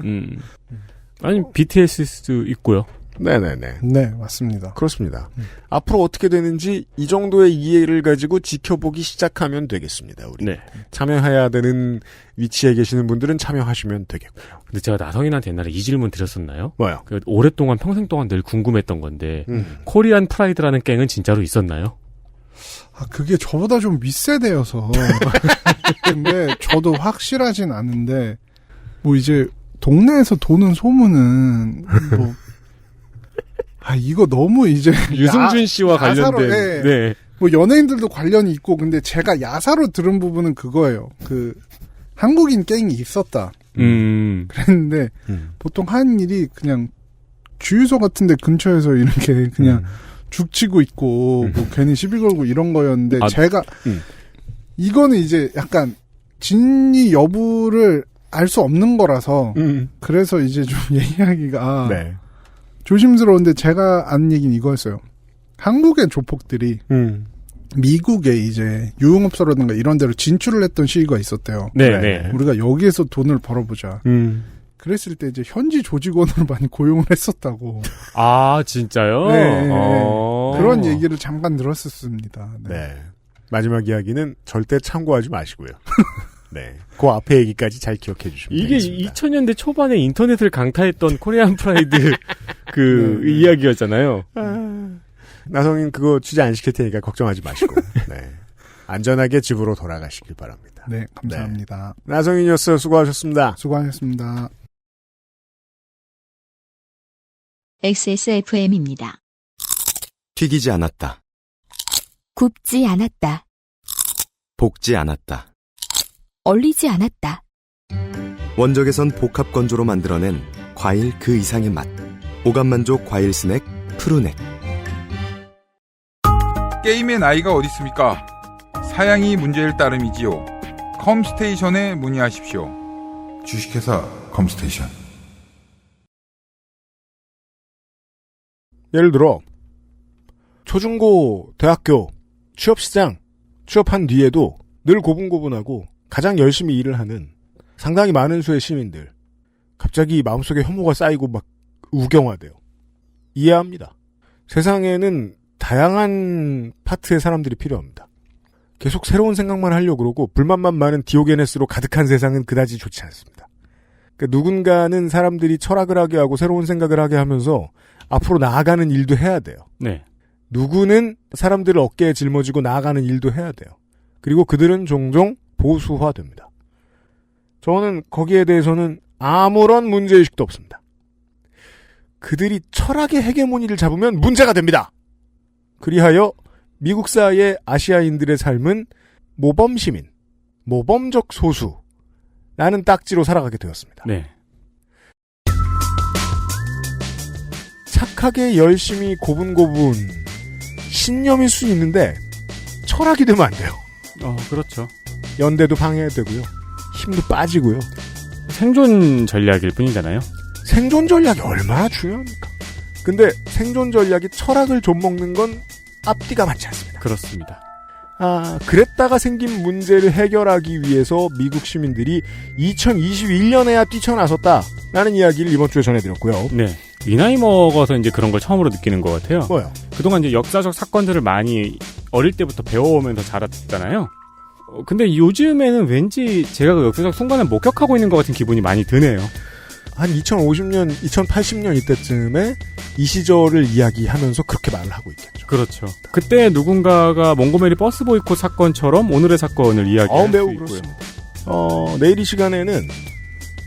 아니 BTS도 있고요. 네네네. 네, 맞습니다. 그렇습니다. 앞으로 어떻게 되는지 이 정도의 이해를 가지고 지켜보기 시작하면 되겠습니다. 우리 네. 참여해야 되는 위치에 계시는 분들은 참여하시면 되겠고요. 근데 제가 나성인한테 옛날에 이 질문 드렸었나요? 뭐요? 오랫동안 평생 동안 늘 궁금했던 건데 코리안 프라이드라는 갱은 진짜로 있었나요? 그게 저보다 좀 윗세대여서 근데 저도 확실하진 않은데 뭐 이제 동네에서 도는 소문은 뭐 이거 너무 이제 유승준 씨와 관련된 네. 네. 뭐 연예인들도 관련이 있고 근데 제가 야사로 들은 부분은 그거예요. 그 한국인 갱이 있었다. 그랬는데 보통 하는 일이 그냥 주유소 같은데 근처에서 이렇게 그냥 죽치고 있고 뭐 괜히 시비 걸고 이런 거였는데 제가 이거는 이제 약간 진위 여부를 알 수 없는 거라서 그래서 이제 좀 얘기하기가 네. 조심스러운데 제가 아는 얘기는 이거였어요. 한국의 조폭들이 미국에 이제 유흥업소라든가 이런 데로 진출을 했던 시기가 있었대요. 네. 우리가 여기에서 돈을 벌어보자. 그랬을 때 이제 현지 조직원으로 많이 고용을 했었다고. 아, 진짜요? 네. 그런 얘기를 잠깐 들었었습니다. 네. 네. 마지막 이야기는 절대 참고하지 마시고요. 네. 그 앞에 얘기까지 잘 기억해 주시면 이게 되겠습니다. 2000년대 초반에 인터넷을 강타했던 코리안 프라이드 그 이야기였잖아요. 나성인 그거 취재 안 시킬 테니까 걱정하지 마시고 네. 안전하게 집으로 돌아가시길 바랍니다. 네, 감사합니다. 네. 나성인이었어요. 수고하셨습니다. 수고하셨습니다. XSFM입니다. 튀기지 않았다. 굽지 않았다. 볶지 않았다. 얼리지 않았다. 원적에선 복합 건조로 만들어낸 과일 그 이상의 맛. 오감만족 과일 스낵 푸르넥. 게임의 나이가 어디 있습니까? 사양이 문제일 따름이지요. 컴스테이션에 문의하십시오. 주식회사 컴스테이션. 예를 들어 초중고 대학교 취업시장 취업한 뒤에도 늘 고분고분하고 가장 열심히 일을 하는 상당히 많은 수의 시민들 갑자기 마음속에 혐오가 쌓이고 막 우경화돼요. 이해합니다. 세상에는 다양한 파트의 사람들이 필요합니다. 계속 새로운 생각만 하려고 그러고 불만만 많은 디오게네스로 가득한 세상은 그다지 좋지 않습니다. 그러니까 누군가는 사람들이 철학을 하게 하고 새로운 생각을 하게 하면서 앞으로 나아가는 일도 해야 돼요. 네. 누구는 사람들을 어깨에 짊어지고 나아가는 일도 해야 돼요. 그리고 그들은 종종 보수화됩니다. 저는 거기에 대해서는 아무런 문제의식도 없습니다. 그들이 철학의 헤게모니를 잡으면 문제가 됩니다. 그리하여 미국사의 아시아인들의 삶은 모범시민, 모범적 소수라는 딱지로 살아가게 되었습니다. 네. 착하게 열심히 고분고분 신념일 수 있는데 철학이 되면 안 돼요. 그렇죠. 연대도 방해되고요. 힘도 빠지고요. 생존 전략일 뿐이잖아요. 생존 전략이 얼마나 중요합니까? 근데 생존 전략이 철학을 좀먹는 건 앞뒤가 맞지 않습니다. 그렇습니다. 그랬다가 생긴 문제를 해결하기 위해서 미국 시민들이 2021년에야 뛰쳐나섰다라는 이야기를 이번 주에 전해드렸고요. 네. 이 나이 먹어서 이제 그런 걸 처음으로 느끼는 것 같아요. 뭐요? 그동안 이제 역사적 사건들을 많이 어릴 때부터 배워오면서 자랐잖아요. 근데 요즘에는 왠지 제가 그 역사적 순간을 목격하고 있는 것 같은 기분이 많이 드네요. 한 2050년, 2080년 이때쯤에 이 시절을 이야기하면서 그렇게 말을 하고 있겠죠. 그렇죠. 그때 누군가가 몽고메리 버스 보이콧 사건처럼 오늘의 사건을 이야기할 매우 수 있고요. 그렇습니다. 내일 이 시간에는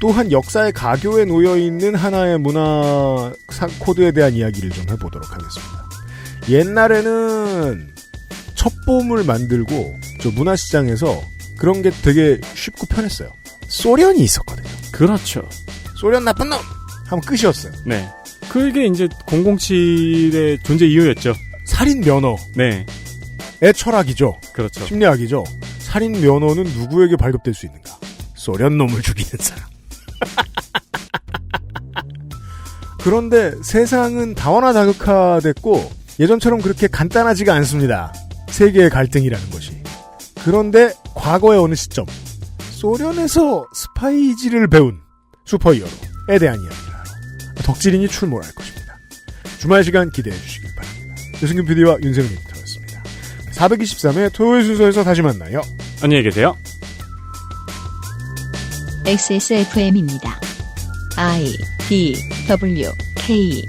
또한 역사의 가교에 놓여있는 하나의 문화 코드에 대한 이야기를 좀 해보도록 하겠습니다. 옛날에는 첩보물 만들고 저 문화시장에서 그런 게 되게 쉽고 편했어요. 소련이 있었거든요. 그렇죠. 소련 나쁜 놈! 하면 끝이었어요. 네. 그게 이제 007의 존재 이유였죠. 살인 면허. 네. 의 철학이죠. 그렇죠. 심리학이죠. 살인 면허는 누구에게 발급될 수 있는가? 소련 놈을 죽이는 사람. 그런데 세상은 다원화다극화됐고 예전처럼 그렇게 간단하지가 않습니다. 세계의 갈등이라는 것이. 그런데 과거의 어느 시점 소련에서 스파이지를 배운 슈퍼히어로에 대한 이야기를 하러 덕질인이 출몰할 것입니다. 주말 시간 기대해 주시길 바랍니다. 유승균 PD와 윤세민 에디터였습니다. 423회 토요일 순서에서 다시 만나요. 안녕히 계세요. XSFM입니다. I, D, W, K